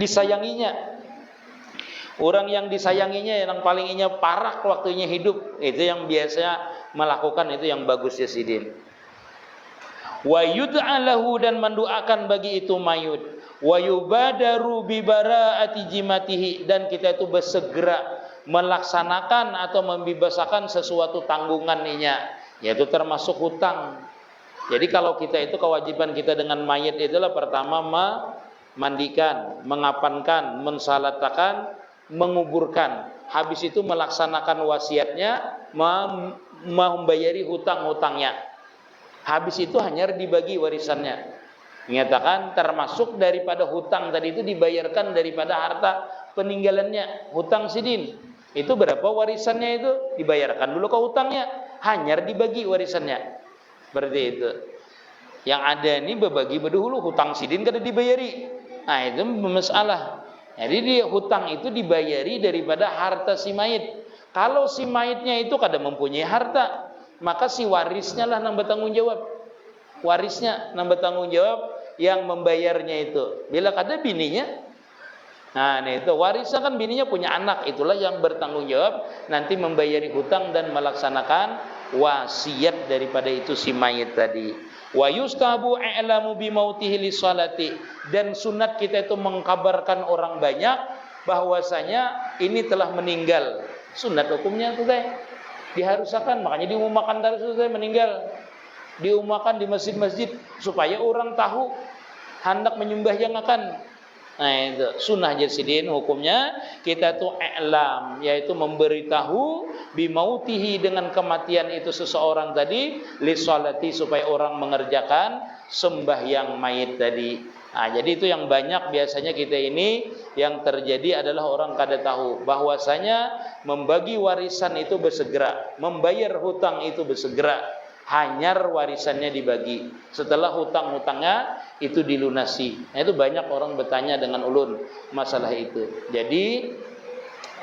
disayanginya. Orang yang disayanginya yang paling inya parah waktunya hidup, itu yang biasa melakukan itu yang bagus ya sidin. Wa yud'a lahu, dan mendoakan bagi itu mayit. Wa yubadaru bi bara'ati jimatihi, dan kita itu bersegera melaksanakan atau membebaskan sesuatu tanggungannya, yaitu termasuk hutang. Jadi kalau kita itu kewajiban kita dengan mayit itulah pertama mandikan, mengapankan, mensalatakan, menguburkan. Habis itu melaksanakan wasiatnya, membayari hutang-hutangnya. Habis itu hanya dibagi warisannya. Menyatakan termasuk daripada hutang tadi itu dibayarkan daripada harta peninggalannya. Hutang sidin itu berapa warisannya itu dibayarkan dulu ke hutangnya, hanya dibagi warisannya. Seperti itu. Yang ada ini berbagi berdahulu, hutang sidin kada dibayari. Nah itu masalah. Jadi dia hutang itu dibayari daripada harta si mayit. Kalau si mayitnya itu kada mempunyai harta, maka si warisnya lah yang bertanggung jawab. Warisnya yang bertanggung jawab yang membayarnya itu. Bila kada bininya, nah itu warisnya kan bininya punya anak, itulah yang bertanggung jawab nanti membayari hutang dan melaksanakan wasiat daripada itu si mayit tadi. Wa yustahabu i'lamu bi mautihi li sholati, dan sunat kita itu mengkabarkan orang banyak bahwasanya ini telah meninggal. Sunat hukumnya itu teh diharuskan, makanya diumumkan terus itu meninggal. Diumumkan di masjid-masjid supaya orang tahu hendak menyembah yang akan. Nah itu sunnah jersidin hukumnya kita tuh i'lam, yaitu memberitahu bimautihi dengan kematian itu seseorang tadi li sholati, supaya orang mengerjakan sembahyang mayit tadi. Nah jadi itu yang banyak biasanya kita ini yang terjadi adalah orang kada tahu bahwasanya membagi warisan itu bersegera, membayar hutang itu bersegera, hanyar warisannya dibagi setelah hutang-hutangnya itu dilunasi. Nah itu banyak orang bertanya dengan ulun masalah itu. Jadi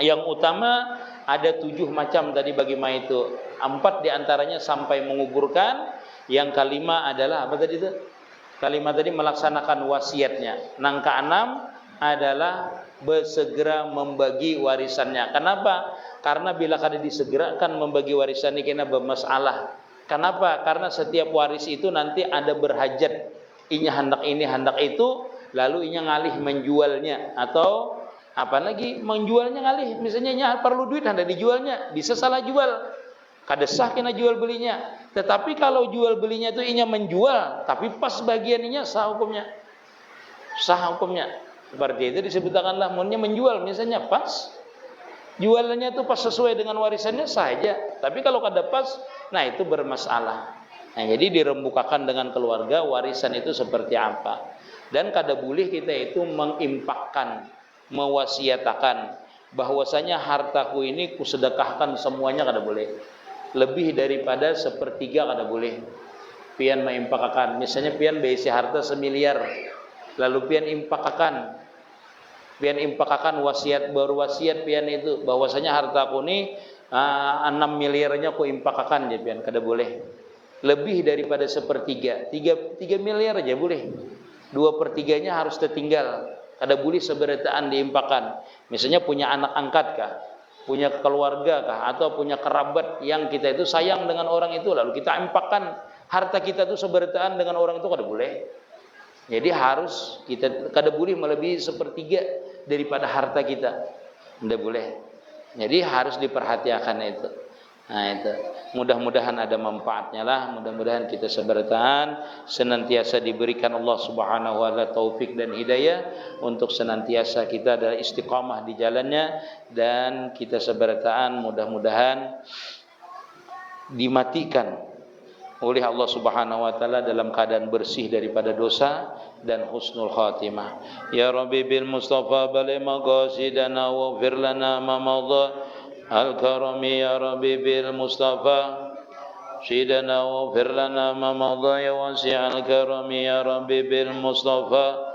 yang utama ada 7 macam tadi bagi mayit itu. 4 diantaranya sampai menguburkan. Yang kelima adalah apa tadi itu? Kelima tadi melaksanakan wasiatnya. Yang keenam adalah bersegera membagi warisannya. Kenapa? Karena bila kada disegerakan membagi warisan ini kena bermasalah. Kenapa? Karena setiap waris itu nanti ada berhajat, inya hendak ini hendak itu, lalu inya ngalih menjualnya, atau apa lagi menjualnya ngalih, misalnya inya perlu duit hendak dijualnya, bisa salah jual, kada sah kena jual belinya. Tetapi kalau jual belinya itu inya menjual, tapi pas bagiannya sah hukumnya, sah hukumnya. Seperti itu disebutkanlah munnya menjual, misalnya pas jualannya itu pas sesuai dengan warisannya saja. Tapi kalau kada pas, nah itu bermasalah. Nah, jadi dirembukakan dengan keluarga warisan itu seperti apa. Dan kada boleh kita itu mengimpakkan, mewasiatakan bahwasanya hartaku ini kusedekahkan semuanya, kada boleh. Lebih daripada sepertiga kada boleh. Pian mengimpakkan, misalnya pian beisi harta 1 miliar, lalu pian impakakan wasiat berwasiat pian itu bahwasanya hartaku ini 6 miliarnya ku impakakan je pian, kada boleh. Lebih daripada sepertiga, 3 miliar aja boleh. 2/3-nya harus tertinggal, kada boleh seberataan diimpakan. Misalnya punya anak angkat kah, punya keluarga kah, atau punya kerabat yang kita itu sayang dengan orang itu, lalu kita impakkan harta kita itu seberataan dengan orang itu, kada boleh. Jadi harus kita kada boleh melebihi sepertiga daripada harta kita, tidak boleh. Jadi harus diperhatikan itu. Nah itu, mudah-mudahan ada manfaatnya lah. Mudah-mudahan kita sebertaan senantiasa diberikan Allah Subhanahu wa taala taufik dan hidayah untuk senantiasa kita adalah istiqamah di jalannya, dan kita sebertaan mudah-mudahan dimatikan oleh Allah Subhanahu wa taala dalam keadaan bersih daripada dosa dan husnul khatimah. Ya Rabbi bil Mustafa bali maqasidana wa fir lana ma madha al karami. Ya Rabbi bil Mustafa sidana wa fir lana ma madha ya wasi'al karami. Ya Rabbi bil Mustafa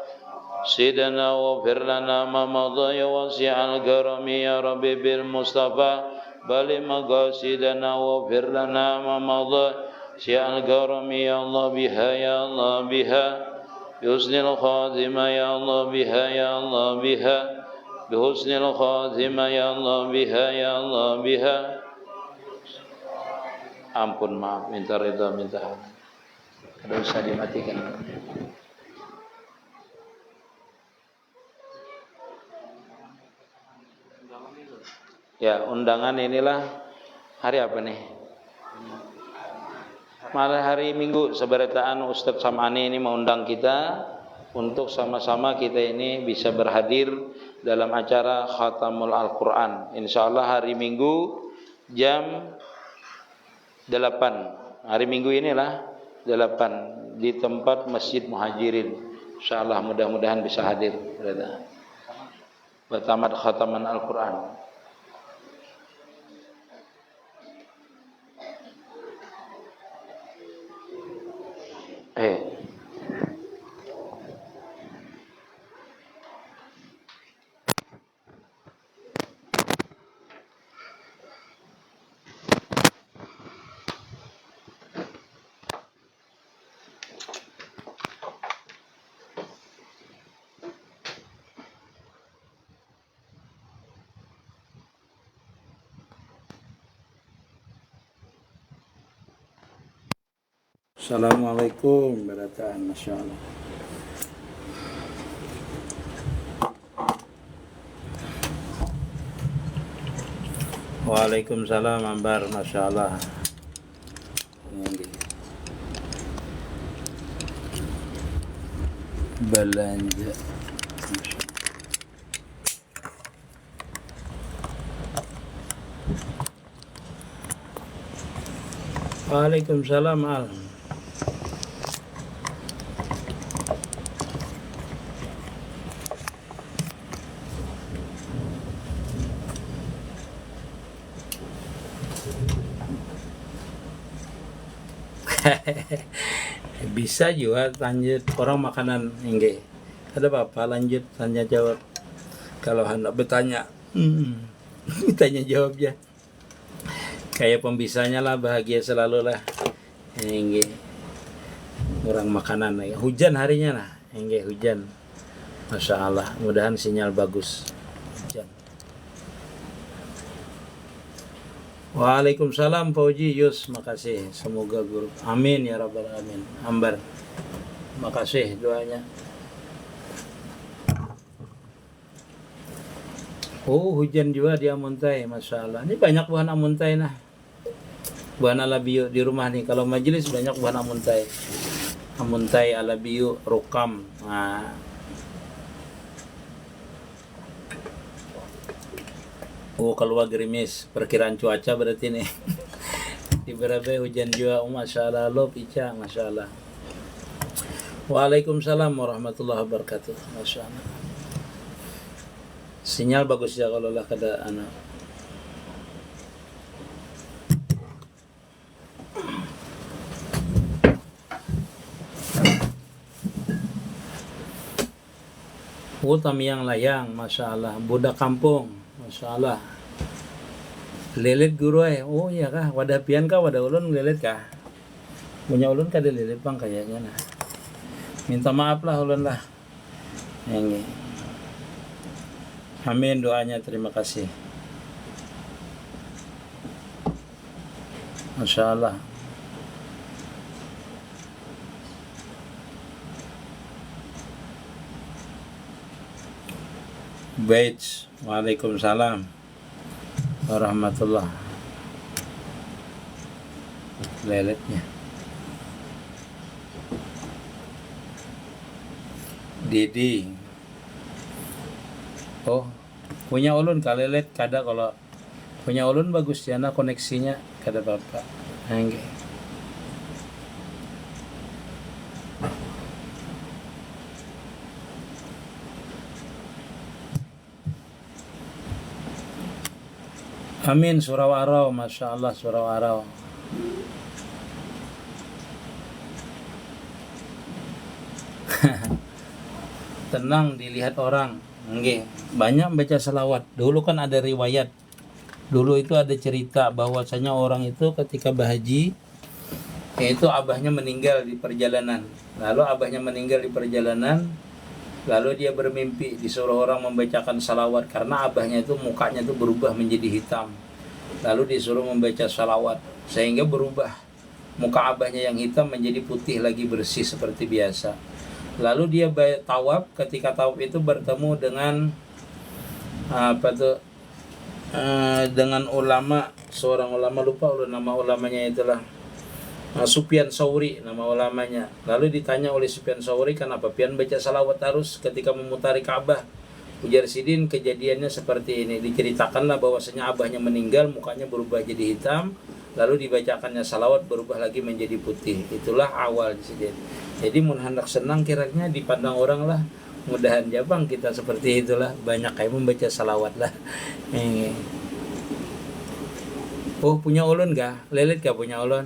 sidana wa fir lana ma madha ya wasi'al karami. Ya Rabbi bil Mustafa bali maqasidana wa fir lana ma madha syi'al karami. Ya Allah biha, ya Allah biha, bihusnil khatimah. Ya Allah biha, ya Allah biha, bihusnil khatimah. Ya Allah biha, ya Allah biha. Ampun, maaf, minta ridha, minta kada usah dimatikan. Ya, undangan inilah hari apa nih? Malah hari Minggu seberataan Ustadz Sam'ani ini mengundang kita untuk sama-sama kita ini bisa berhadir dalam acara Khatamul Al-Quran. InsyaAllah hari Minggu jam 8. Hari Minggu inilah 8 di tempat Masjid Muhajirin. InsyaAllah mudah-mudahan bisa hadir. Bertamat Khataman Al-Quran. Assalamualaikum barataan, Masya Allah. Waalaikumsalam Ambar, Masya Allah. Belanja. Waalaikumsalam Al. Bisa juga lanjut orang makanan enggak ada apa-apa, lanjut tanya jawab. Kalau hendak bertanya tanya jawab ya kayak pembisanya lah, bahagia selalu lah enggak. Orang makanan ya. Hujan harinya lah enggak, hujan, Masya Allah, mudahan sinyal bagus. Hujan. Waalaikumsalam Fauji Yus, makasih. Semoga guru. Amin ya rabbal alamin. Ambar. Makasih doanya. Oh, hujan juga di Amuntai, Masya Allah. Ini banyak buah Amuntai nah. Buah alabiyu di rumah nih. Kalau majelis banyak buah Amuntai. Amuntai, alabiyu, rukam. Nah. Oh, keluar gerimis. Perkiraan cuaca berarti nih. Di Berabe hujan juga. Oh, Masya Allah. Lop, Ica. Masya Allah. Waalaikumsalam warahmatullahi wabarakatuh. Masya Allah. Sinyal bagus ya kalau lah kada anak. Oh, Tamiang Layang, Masya Allah. Budak kampung, Masya Allah. Lelet guru oh iya kah? Wadah pian kah? Wadah ulun lelet kah? Punya ulun kada lelet bang kayaknya nah. Minta maaf lah ulun lah. Yang amin doanya, terima kasih. Masya Allah. Baik, waalaikumsalam warahmatullah. Leletnya Didi. Oh, punya ulun kalelet kada kalau punya ulun bagus ya na koneksinya kada apa-apa. Nggih. Amin surau arau, Masya Allah surau arau. Tenang dilihat orang. Nggih, banyak baca selawat. Dulu kan ada riwayat. Dulu itu ada cerita bahwasanya orang itu ketika berhaji yaitu abahnya meninggal di perjalanan. Lalu abahnya meninggal di perjalanan, lalu dia bermimpi disuruh orang membacakan salawat karena abahnya itu mukanya itu berubah menjadi hitam. Lalu disuruh membaca salawat sehingga berubah muka abahnya yang hitam menjadi putih lagi bersih seperti biasa. Lalu dia tawaf, ketika tawaf itu bertemu dengan dengan ulama, seorang ulama, lupa nama ulamanya itulah. Sufyan Tsauri nama ulamanya. Lalu ditanya oleh Sufyan Tsauri, kenapa pian baca salawat terus ketika memutari Ka'bah? Ujar Sidin, kejadiannya seperti ini. Diceritakanlah bahwasanya abahnya meninggal, mukanya berubah jadi hitam, lalu dibacakannya salawat berubah lagi menjadi putih. Itulah awal Sidin. Jadi mun hendak senang kiranya dipandang orang lah. Mudahan jabang kita seperti itulah, banyak kayak membaca salawat lah. Oh, punya ulun gak? Lelet gak punya ulun?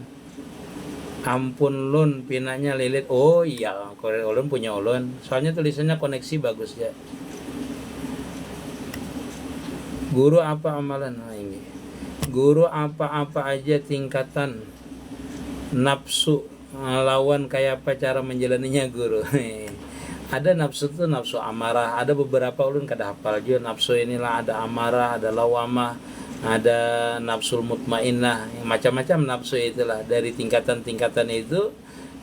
Ampun lun, pinanya lilit. Oh iya, ulun punya ulun. Soalnya tulisannya koneksi bagus ya. Guru apa amalan? Nah, ini. Guru apa-apa aja tingkatan nafsu lawan kayak apa cara menjalaninya guru. Ada nafsu tuh nafsu amarah. Ada beberapa ulun kada hafal juga nafsu inilah, ada amarah, ada lawamah, ada nafsul mutmainnah, macam-macam nafsu itulah. Dari tingkatan-tingkatan itu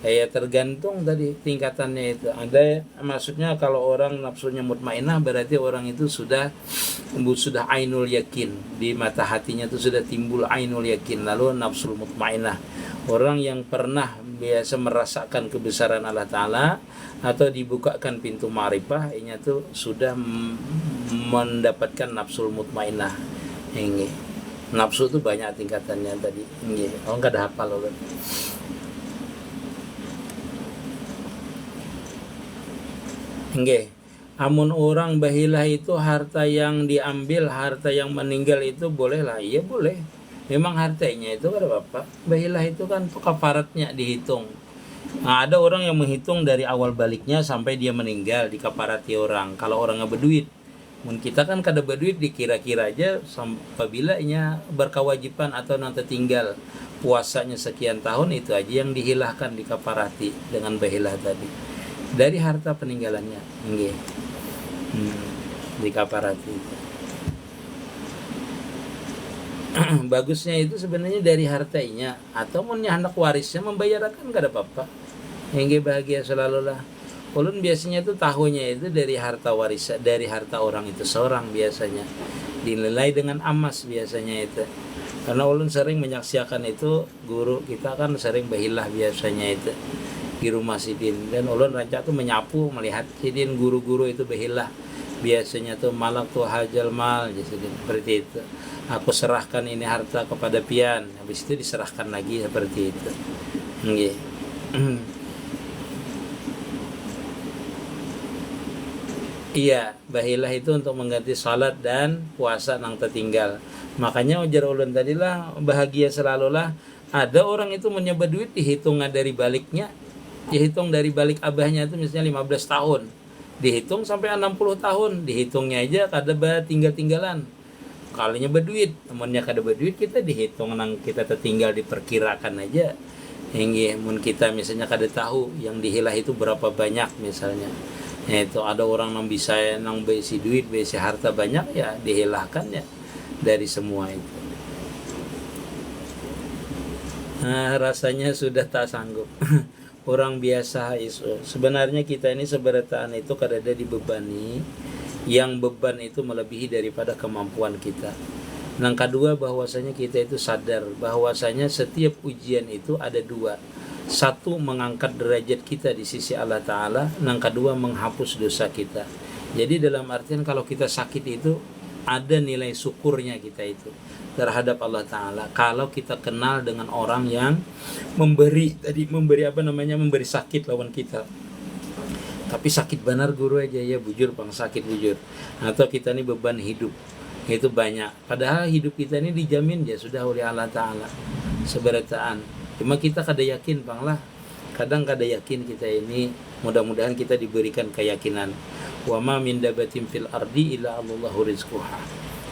ya tergantung tadi tingkatannya itu. Ada maksudnya kalau orang nafsunya mutmainnah berarti orang itu sudah ainul yakin, di mata hatinya itu sudah timbul ainul yakin. Lalu nafsul mutmainnah, orang yang pernah biasa merasakan kebesaran Allah Ta'ala atau dibukakan pintu ma'rifah, ini tuh sudah mendapatkan nafsul mutmainnah. Ini nafsu itu banyak tingkatannya tadi. Ini orang kada hafal loh. Nggih. Amun orang bahilah itu harta yang diambil, harta yang meninggal itu boleh lah. Iya boleh. Memang hartanya itu kada apa-apa. Bahilah itu kan kafaratnya dihitung. Nah, ada orang yang menghitung dari awal baliknya sampai dia meninggal dikafarati orang. Kalau orangnya berduit, mun kita kan kada berduit dikira-kira aja apabila nya berkewajiban atau nanti tinggal puasanya sekian tahun, itu aja yang dihilahkan dikafarati dengan bahilah tadi. Dari harta peninggalannya, nggih. Dikafarati. Bagusnya itu sebenarnya dari hartanya atau hendak warisnya membayarkan gak ada apa-apa. Yang bahagia selalulah. Ulun biasanya itu tahunya itu dari harta warisan, dari harta orang itu seorang biasanya dinilai dengan amas biasanya itu. Karena ulun sering menyaksikan itu, guru kita kan sering bahilah biasanya itu di rumah Sidin, dan ulun rancak tuh menyapu melihat Sidin guru-guru itu bahilah biasanya tuh malak tuh hajal mal Sidin seperti itu. Aku serahkan ini harta kepada pian, habis itu diserahkan lagi seperti itu. Nggih. Iya, bahilah itu untuk mengganti salat dan puasa nang tertinggal. Makanya ujar ulun tadilah bahagia selalulah. Ada orang itu menyebut duit dihitung dari baliknya, dihitung dari balik abahnya itu misalnya 15 tahun, dihitung sampai 60 tahun, dihitungnya aja kada tinggal-tinggalan. Kalinya berduit, temennya kada berduit kita dihitung nang kita tertinggal diperkirakan aja. Hingga mun kita misalnya kada tahu yang dihilah itu berapa banyak misalnya. Itu ada orang yang bisa nang besi duit, besi harta banyak ya dihilahkan ya dari semua itu. Nah, rasanya sudah tak sanggup. Orang biasa itu. Sebenarnya kita ini seberataan itu kadada dibebani, yang beban itu melebihi daripada kemampuan kita. Yang kedua bahwasanya kita itu sadar bahwasanya setiap ujian itu ada dua. Satu, mengangkat derajat kita di sisi Allah Ta'ala. Yang kedua, menghapus dosa kita. Jadi dalam artian kalau kita sakit itu ada nilai syukurnya kita itu terhadap Allah Ta'ala. Kalau kita kenal dengan orang yang memberi sakit lawan kita. Tapi sakit benar guru aja ya, bujur bang, sakit bujur. Atau kita ini beban hidup itu banyak. Padahal hidup kita ini dijamin ya sudah oleh Allah Ta'ala seberataan. Cuma kita kada yakin bang lah. Kadang kada yakin kita ini. Mudah-mudahan kita diberikan keyakinan. Wa ma min dabatin fil ardi illa Allahu rizquha.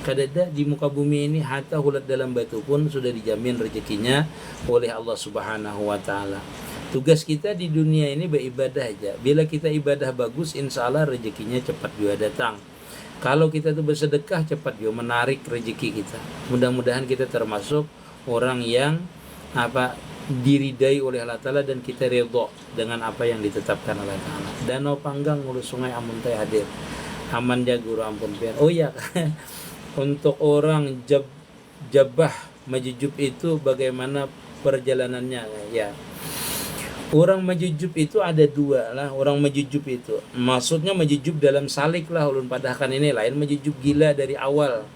Kadada di muka bumi ini hatta hulat dalam batu pun sudah dijamin rezekinya oleh Allah Subhanahu wa taala. Tugas kita di dunia ini beribadah aja. Bila kita ibadah bagus, insya Allah rezekinya cepat juga datang. Kalau kita tuh bersedekah, cepat juga menarik rezeki kita. Mudah-mudahan kita termasuk orang yang diridai oleh Allah Ta'ala dan kita ridho dengan apa yang ditetapkan Allah Ta'ala. Danau Panggang ngurus sungai amun teh hadir aman ya guru ampun pian. Oh iya, untuk orang jabah majujub itu bagaimana perjalanannya ya. Orang majujub itu ada dua lah. Orang majujub itu maksudnya majujub dalam salik lah ulun padahkan ini lain majujub gila dari awal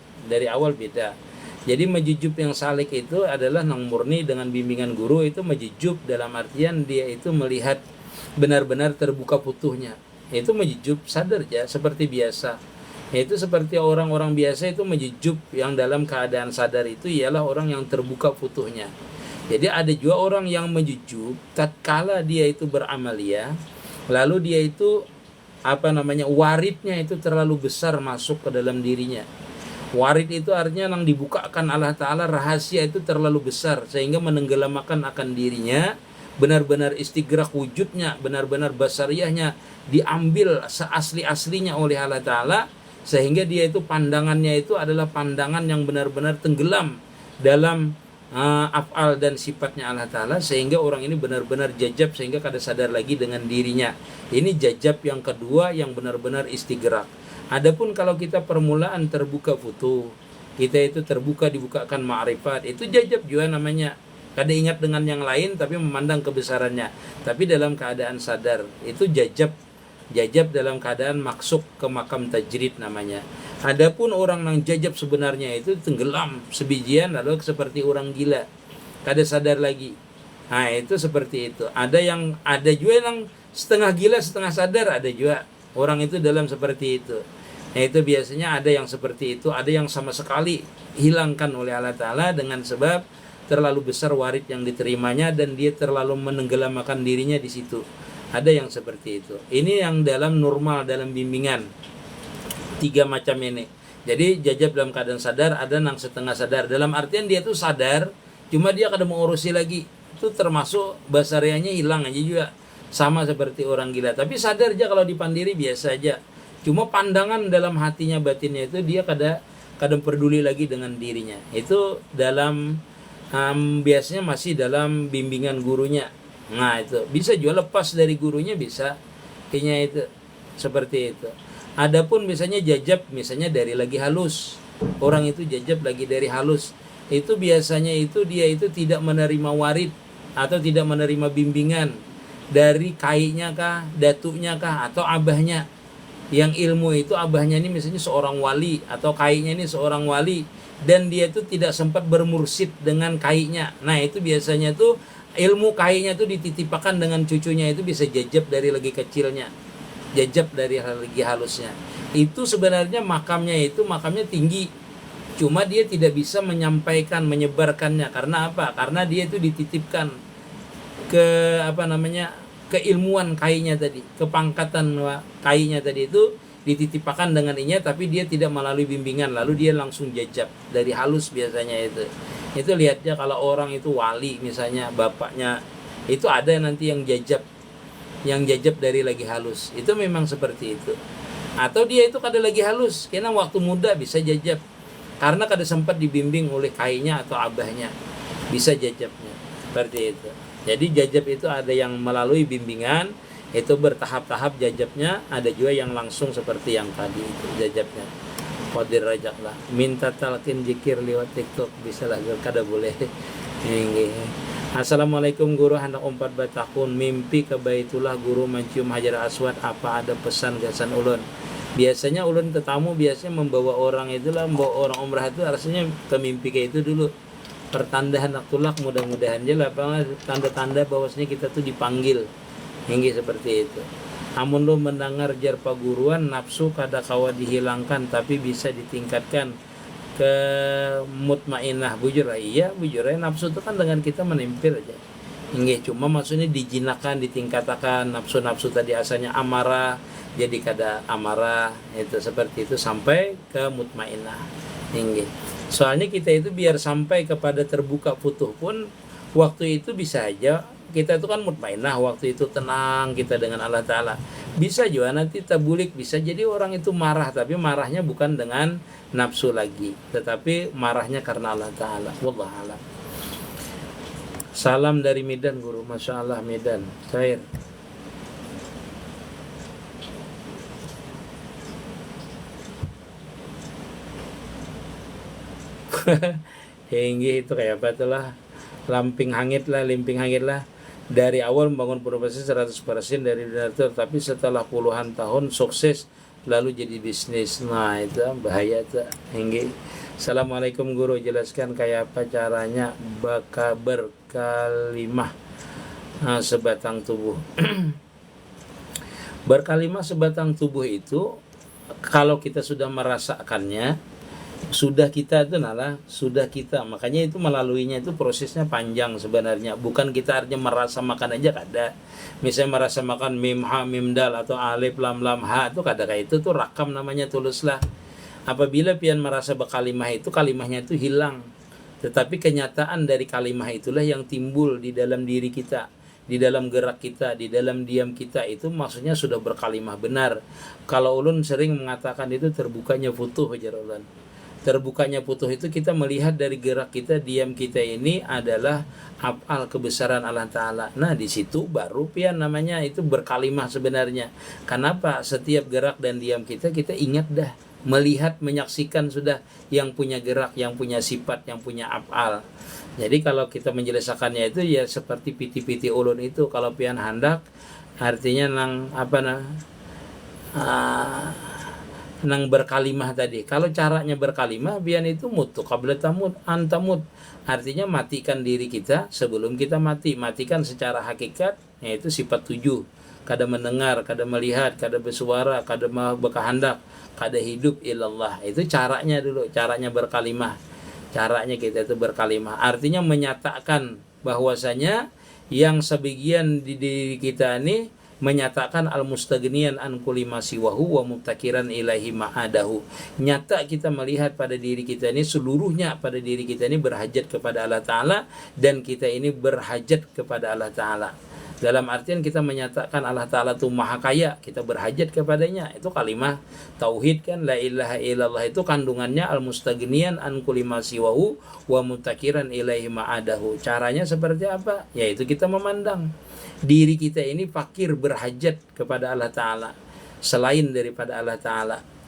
beda. Jadi majujub yang salik itu adalah nang murni dengan bimbingan guru, itu majujub dalam artian dia itu melihat benar-benar terbuka putuhnya. Itu majujub sadar ya seperti biasa. Itu seperti orang-orang biasa itu majujub yang dalam keadaan sadar itu ialah orang yang terbuka putuhnya. Jadi ada juga orang yang majujub tatkala dia itu beramalia, lalu dia itu waridnya itu terlalu besar masuk ke dalam dirinya. Warid itu artinya yang dibukakan Allah Ta'ala, rahasia itu terlalu besar sehingga menenggelamkan akan dirinya, benar-benar istighraq wujudnya, benar-benar basariyahnya diambil seasli-aslinya oleh Allah Ta'ala, sehingga dia itu pandangannya itu adalah pandangan yang benar-benar tenggelam dalam af'al dan sifatnya Allah Ta'ala, sehingga orang ini benar-benar jajab sehingga kada sadar lagi dengan dirinya. Ini jajab yang kedua yang benar-benar istighraq. Adapun kalau kita permulaan terbuka futuh, kita itu terbuka dibukakan ma'rifat, itu jajab juga namanya. Kada ingat dengan yang lain tapi memandang kebesarannya, tapi dalam keadaan sadar. Itu jajab dalam keadaan maksuk ke makam tajrid namanya. Adapun orang yang jajab sebenarnya itu tenggelam sebijian lalu seperti orang gila, kada sadar lagi. Nah itu seperti itu. Ada juga yang setengah gila setengah sadar, ada juga orang itu dalam seperti itu. Nah itu biasanya ada yang seperti itu, ada yang sama sekali hilangkan oleh Allah Ta'ala dengan sebab terlalu besar warid yang diterimanya dan dia terlalu menenggelamkan dirinya di situ. Ada yang seperti itu. Ini yang dalam normal, dalam bimbingan. 3 macam ini. Jadi jajab dalam keadaan sadar, ada yang setengah sadar. Dalam artian dia tuh sadar, cuma dia kada mengurusi lagi. Itu termasuk basarianya hilang aja juga. Sama seperti orang gila. Tapi sadar aja kalau dipandiri biasa aja. Cuma pandangan dalam hatinya batinnya itu dia kada kadang peduli lagi dengan dirinya. Itu dalam biasanya masih dalam bimbingan gurunya. Nah itu bisa juga lepas dari gurunya, bisa kayaknya itu seperti itu. Adapun misalnya jajab, misalnya dari lagi halus, orang itu jajab lagi dari halus, itu biasanya itu dia itu tidak menerima warid atau tidak menerima bimbingan dari kainya kah, datuknya kah, atau abahnya. Yang ilmu itu abahnya ini misalnya seorang wali atau kainya ini seorang wali, dan dia itu tidak sempat bermursid dengan kainya. Nah itu biasanya tuh ilmu kainya tuh dititipkan dengan cucunya, itu bisa jajab dari lagi kecilnya, jajab dari lagi halusnya. Itu sebenarnya makamnya tinggi, cuma dia tidak bisa menyampaikan, menyebarkannya. Karena apa? Karena dia itu dititipkan ke keilmuan kainya tadi, kepangkatan kainya tadi itu dititipkan dengan inya, tapi dia tidak melalui bimbingan, lalu dia langsung jajab dari halus biasanya itu. Itu lihatnya kalau orang itu wali misalnya, bapaknya itu ada nanti yang jajab dari lagi halus, itu memang seperti itu. Atau dia itu kada lagi halus, karena waktu muda bisa jajab, karena kada sempat dibimbing oleh kainya atau abahnya, bisa jajabnya seperti itu. Jadi jajab itu ada yang melalui bimbingan, itu bertahap-tahap jajabnya, ada juga yang langsung seperti yang tadi itu jajabnya. Qadir rajak lah, minta talqin zikir lewat TikTok bisa lah, kada boleh. Assalamualaikum guru, hendak 4 tahun mimpi ke Baitullah guru mencium Hajar Aswad, apa ada pesan gasan ulun? Biasanya ulun tetamu biasanya membawa orang itulah, membawa orang umrah itu harusnya ke mimpi kayak itu dulu. Pertanda hendak tulak, mudah-mudahan aja lah tanda-tanda bahwasanya kita tuh dipanggil, hingga seperti itu. Amun lu mendengar jar paguruan, nafsu kada kawa dihilangkan tapi bisa ditingkatkan ke mutmainah. Bujur iya, bujur nafsu itu kan dengan kita menempel aja, hingga cuma maksudnya dijinakan, ditingkatkan nafsu tadi asalnya amarah jadi kada amarah, itu seperti itu sampai ke mutmainah hingga. Soalnya kita itu biar sampai kepada terbuka futuh pun, waktu itu bisa aja kita itu kan mutmainah, waktu itu tenang kita dengan Allah Ta'ala. Bisa juga nanti tabulik, bisa jadi orang itu marah, tapi marahnya bukan dengan nafsu lagi, tetapi marahnya karena Allah Ta'ala. Wallahualam. Salam dari Medan guru, Masya Allah Medan, cair. Hingga itu kayak apa tuh lah, limping hangit lah. Dari awal membangun profesi 100% dari donatur, tapi setelah puluhan tahun sukses lalu jadi bisnis. Nah itu bahaya tuh. Hingga Assalamualaikum guru, jelaskan kayak apa caranya berkalimah sebatang tubuh. Berkalimah sebatang tubuh itu kalau kita sudah merasakannya, sudah kita, makanya itu melaluinya itu prosesnya panjang sebenarnya. Bukan kita artinya merasa makan aja kada. Misalnya merasa makan mim ha mim dal atau alif lam lam ha, itu kada kayak itu tuh rakam namanya, tulislah. Apabila pian merasa berkalimah itu, kalimahnya itu hilang, tetapi kenyataan dari kalimah itulah yang timbul di dalam diri kita, di dalam gerak kita, di dalam diam kita, itu maksudnya sudah berkalimah benar. Kalau ulun sering mengatakan itu terbukanya futuh aja ulun. Terbukanya futuh itu kita melihat dari gerak kita, diam kita ini adalah af'al kebesaran Allah Ta'ala. Nah di situ baru pian namanya itu berkalimah sebenarnya. Kenapa? Setiap gerak dan diam kita ingat dah, melihat, menyaksikan sudah yang punya gerak, yang punya sifat, yang punya af'al. Jadi kalau kita menjelaskannya itu ya seperti piti-piti ulun itu, kalau pian handak artinya nang berkalimah tadi. Kalau caranya berkalimah biar itu mutu qabla tamut antamut, artinya matikan diri kita sebelum kita mati. Matikan secara hakikat, yaitu sifat 7, kada mendengar, kada melihat, kada bersuara, kada berkehendak, kada hidup ilallah. Itu caranya dulu, caranya berkalimah. Caranya kita itu berkalimah artinya menyatakan bahwasanya yang sebagian di diri kita ini, menyatakan al-mustaghniyan an kulli ma siwahu wa mubtakiran ilaihi ma'adahu. Nyata kita melihat pada diri kita ini, seluruhnya pada diri kita ini berhajat kepada Allah Ta'ala, dan kita ini berhajat kepada Allah Ta'ala. Dalam artian kita menyatakan Allah Ta'ala itu maha kaya, kita berhajat kepadanya. Itu kalimah tauhid kan, la ilaha illallah itu kandungannya al-mustaghniyan an kulli ma siwahu wa mutakiran ilaihi ma'adahu. Caranya seperti apa? Yaitu kita memandang diri kita ini fakir berhajat kepada Allah Ta'ala selain daripada Allah Ta'ala.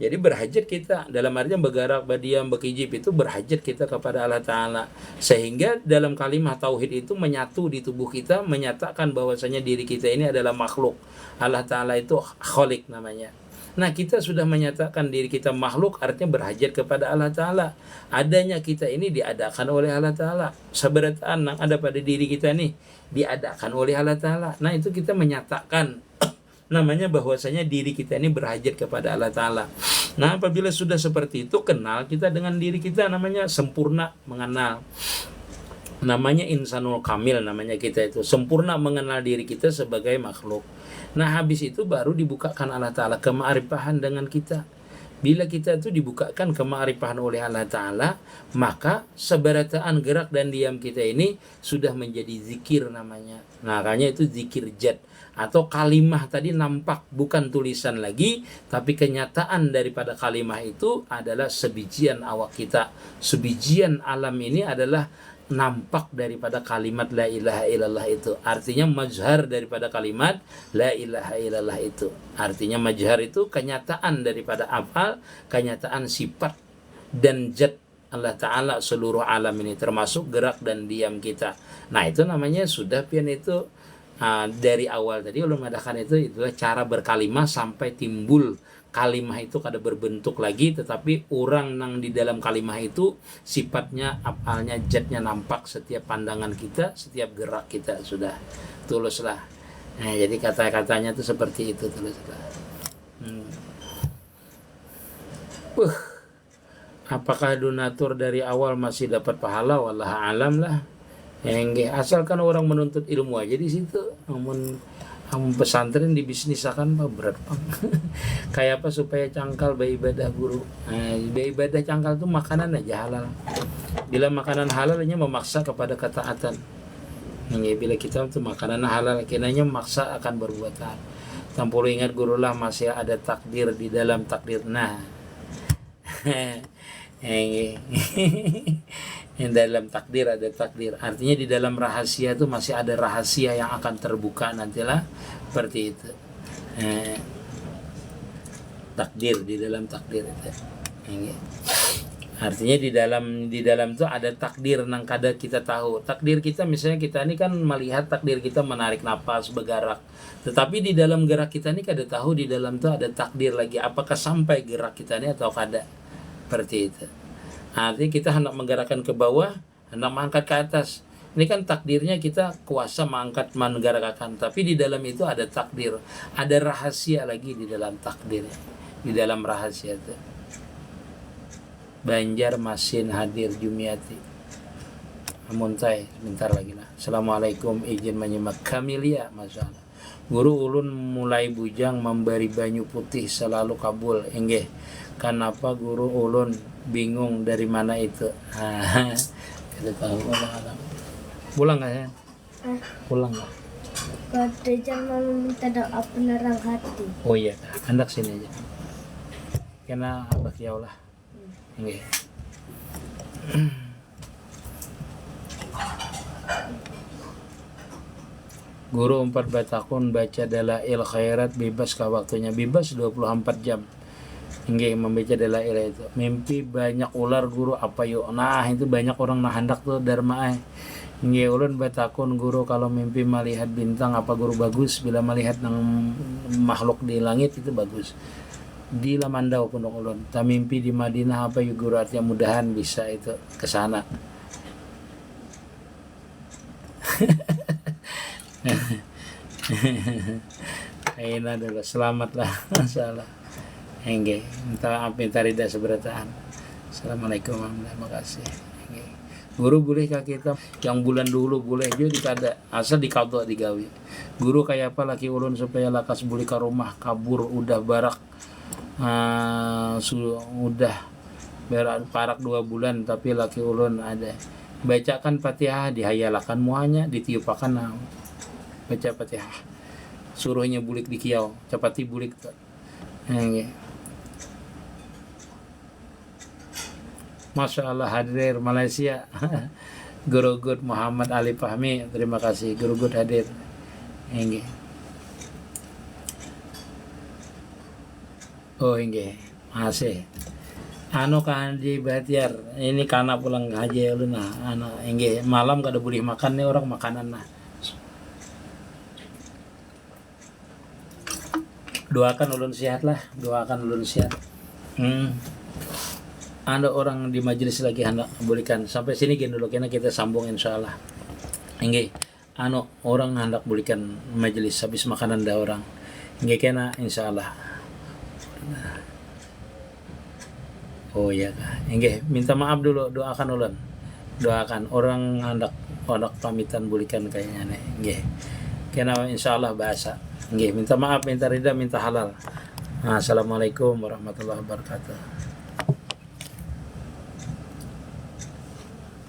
Jadi berhajat kita dalam artian bergerak, berdiam, berkijip itu berhajat kita kepada Allah Ta'ala. Sehingga dalam kalimah tauhid itu menyatu di tubuh kita, menyatakan bahwasanya diri kita ini adalah makhluk. Allah Ta'ala itu khalik namanya. Nah, kita sudah menyatakan diri kita makhluk, artinya berhajat kepada Allah Ta'ala. Adanya kita ini diadakan oleh Allah Ta'ala. Seberataan yang ada pada diri kita ini diadakan oleh Allah Ta'ala. Nah, itu kita menyatakan namanya bahwasanya diri kita ini berhajat kepada Allah Ta'ala. Nah, apabila sudah seperti itu, kenal kita dengan diri kita, namanya sempurna mengenal. Namanya insanul kamil, namanya kita itu sempurna mengenal diri kita sebagai makhluk. Nah, habis itu baru dibukakan Allah Ta'ala kema'rifahan dengan kita. Bila kita itu dibukakan kema'rifahan oleh Allah Ta'ala, maka seberataan gerak dan diam kita ini sudah menjadi zikir namanya. Nah, makanya itu zikir jad. Atau kalimah tadi nampak, bukan tulisan lagi, tapi kenyataan daripada kalimah itu adalah sebijian awak kita. Sebijian alam ini adalah nampak daripada kalimat la ilaha illallah itu. Artinya mazhar daripada kalimat la ilaha illallah itu. Artinya mazhar itu kenyataan daripada afal, kenyataan sifat dan zat Allah Ta'ala seluruh alam ini, termasuk gerak dan diam kita. Nah, itu namanya sudah pian itu dari awal tadi ulun mengadakan itu itulah cara berkalimah sampai timbul kalimah itu kada berbentuk lagi, tetapi orang nang di dalam kalimah itu sifatnya, afalnya, zatnya nampak setiap pandangan kita, setiap gerak kita sudah tuluslah. Nah, jadi kata-katanya itu seperti itu tuluslah. Apakah donatur dari awal masih dapat pahala? Wallahu alam lah. Asalkan orang menuntut ilmu aja di situ. Namun pesantren dibisnisakan mah berat bang. Kayak apa supaya cangkal beribadah guru. Nah, beribadah cangkal itu makanan aja halal. Bila makanan halalnya memaksa kepada ketaatan. Bila kita itu makanan halal, kinanya memaksa akan berbuat taat. Tanpa ingat guru lah masih ada takdir di dalam takdir. Nah, yang dalam takdir ada takdir, artinya di dalam rahasia itu masih ada rahasia yang akan terbuka nantilah, seperti itu. Takdir di dalam takdir itu. Artinya di dalam itu ada takdir nang kada kita tahu. Takdir kita misalnya kita ini kan melihat takdir kita menarik napas, bergerak. Tetapi di dalam gerak kita ini kada tahu di dalam itu ada takdir lagi, apakah sampai gerak kita ini atau kada. Seperti itu. Artinya kita hendak menggerakkan ke bawah, hendak mengangkat ke atas. Ini kan takdirnya kita kuasa mengangkat, menggerakkan. Tapi di dalam itu ada takdir. Ada rahasia lagi di dalam takdir. Di dalam rahasia itu. Banjarmasin hadir Jumiati. Amuntai, sebentar lagi lah. Assalamualaikum, izin menyimak Kamilia, masalah. Guru ulun mulai bujang memberi banyu putih selalu kabul. Enggih. Kenapa guru ulun bingung dari mana itu? Kita tahu Allah. Pulang nggak ya? Pulang nggak? Kata jangan minta doa penerang hati. Oh iya, hendak sini aja. Kena abah kiau lah. Oke. Guru 4 tahun baca dalail khairat bebas ke waktunya, bebas 24 jam. Nggih, membaca dalail itu. Mimpi banyak ular guru apa yuk? Nah, itu banyak orang nah hendak tuh dharma. Nggih, ulun batakun guru kalau mimpi melihat bintang apa guru bagus, bila melihat nang makhluk di langit itu bagus. Di Lamandau pondok ulun. Ta mimpi di Madinah apa yuk guru, artinya mudahan bisa itu ke sana. Aina adalah selamatlah masalah. Enggak, minta rida seberataan. Assalamualaikum warahmatullahi wabarakatuh. Guru bolehkah kita yang bulan dulu boleh juga kada asal dikado digawi. Guru kayak apa laki ulun supaya lakas buli ke rumah kabur udah barak udah parak 2 bulan tapi laki ulun ada. Bacakan Fatihah dihayalakan muanya ditiupakan baca Fatihah. Suruhnya bulik di kiau, capati bulik tuh. Nggih. Masya Allah hadir Malaysia. Guru Good Muhammad Ali Fahmi, terima kasih Guru Good hadir. Nggih. Oh nggih, masih. Anu kan di Batiar, ini karena pulang haji ulun nah, anu nggih malam kada boleh makan nih orang makanan nah. Doakan ulun sehat lah, doakan ulun sehat. Ada orang di majelis lagi hendak bolehkan sampai sini gini dulu karena kita sambung insyaallah. Nggih, anu orang hendak bolehkan majelis habis makanan dah orang. Nggih kena insyaallah. Oh iya kah. Nggih, minta maaf dulu, doakan ulun. Doakan orang hendak pamitan bolehkan kayaknya nih. Nggih. Kena insyaallah bahasa. Nggih, minta maaf, minta ridha, minta halal. Assalamualaikum warahmatullahi wabarakatuh.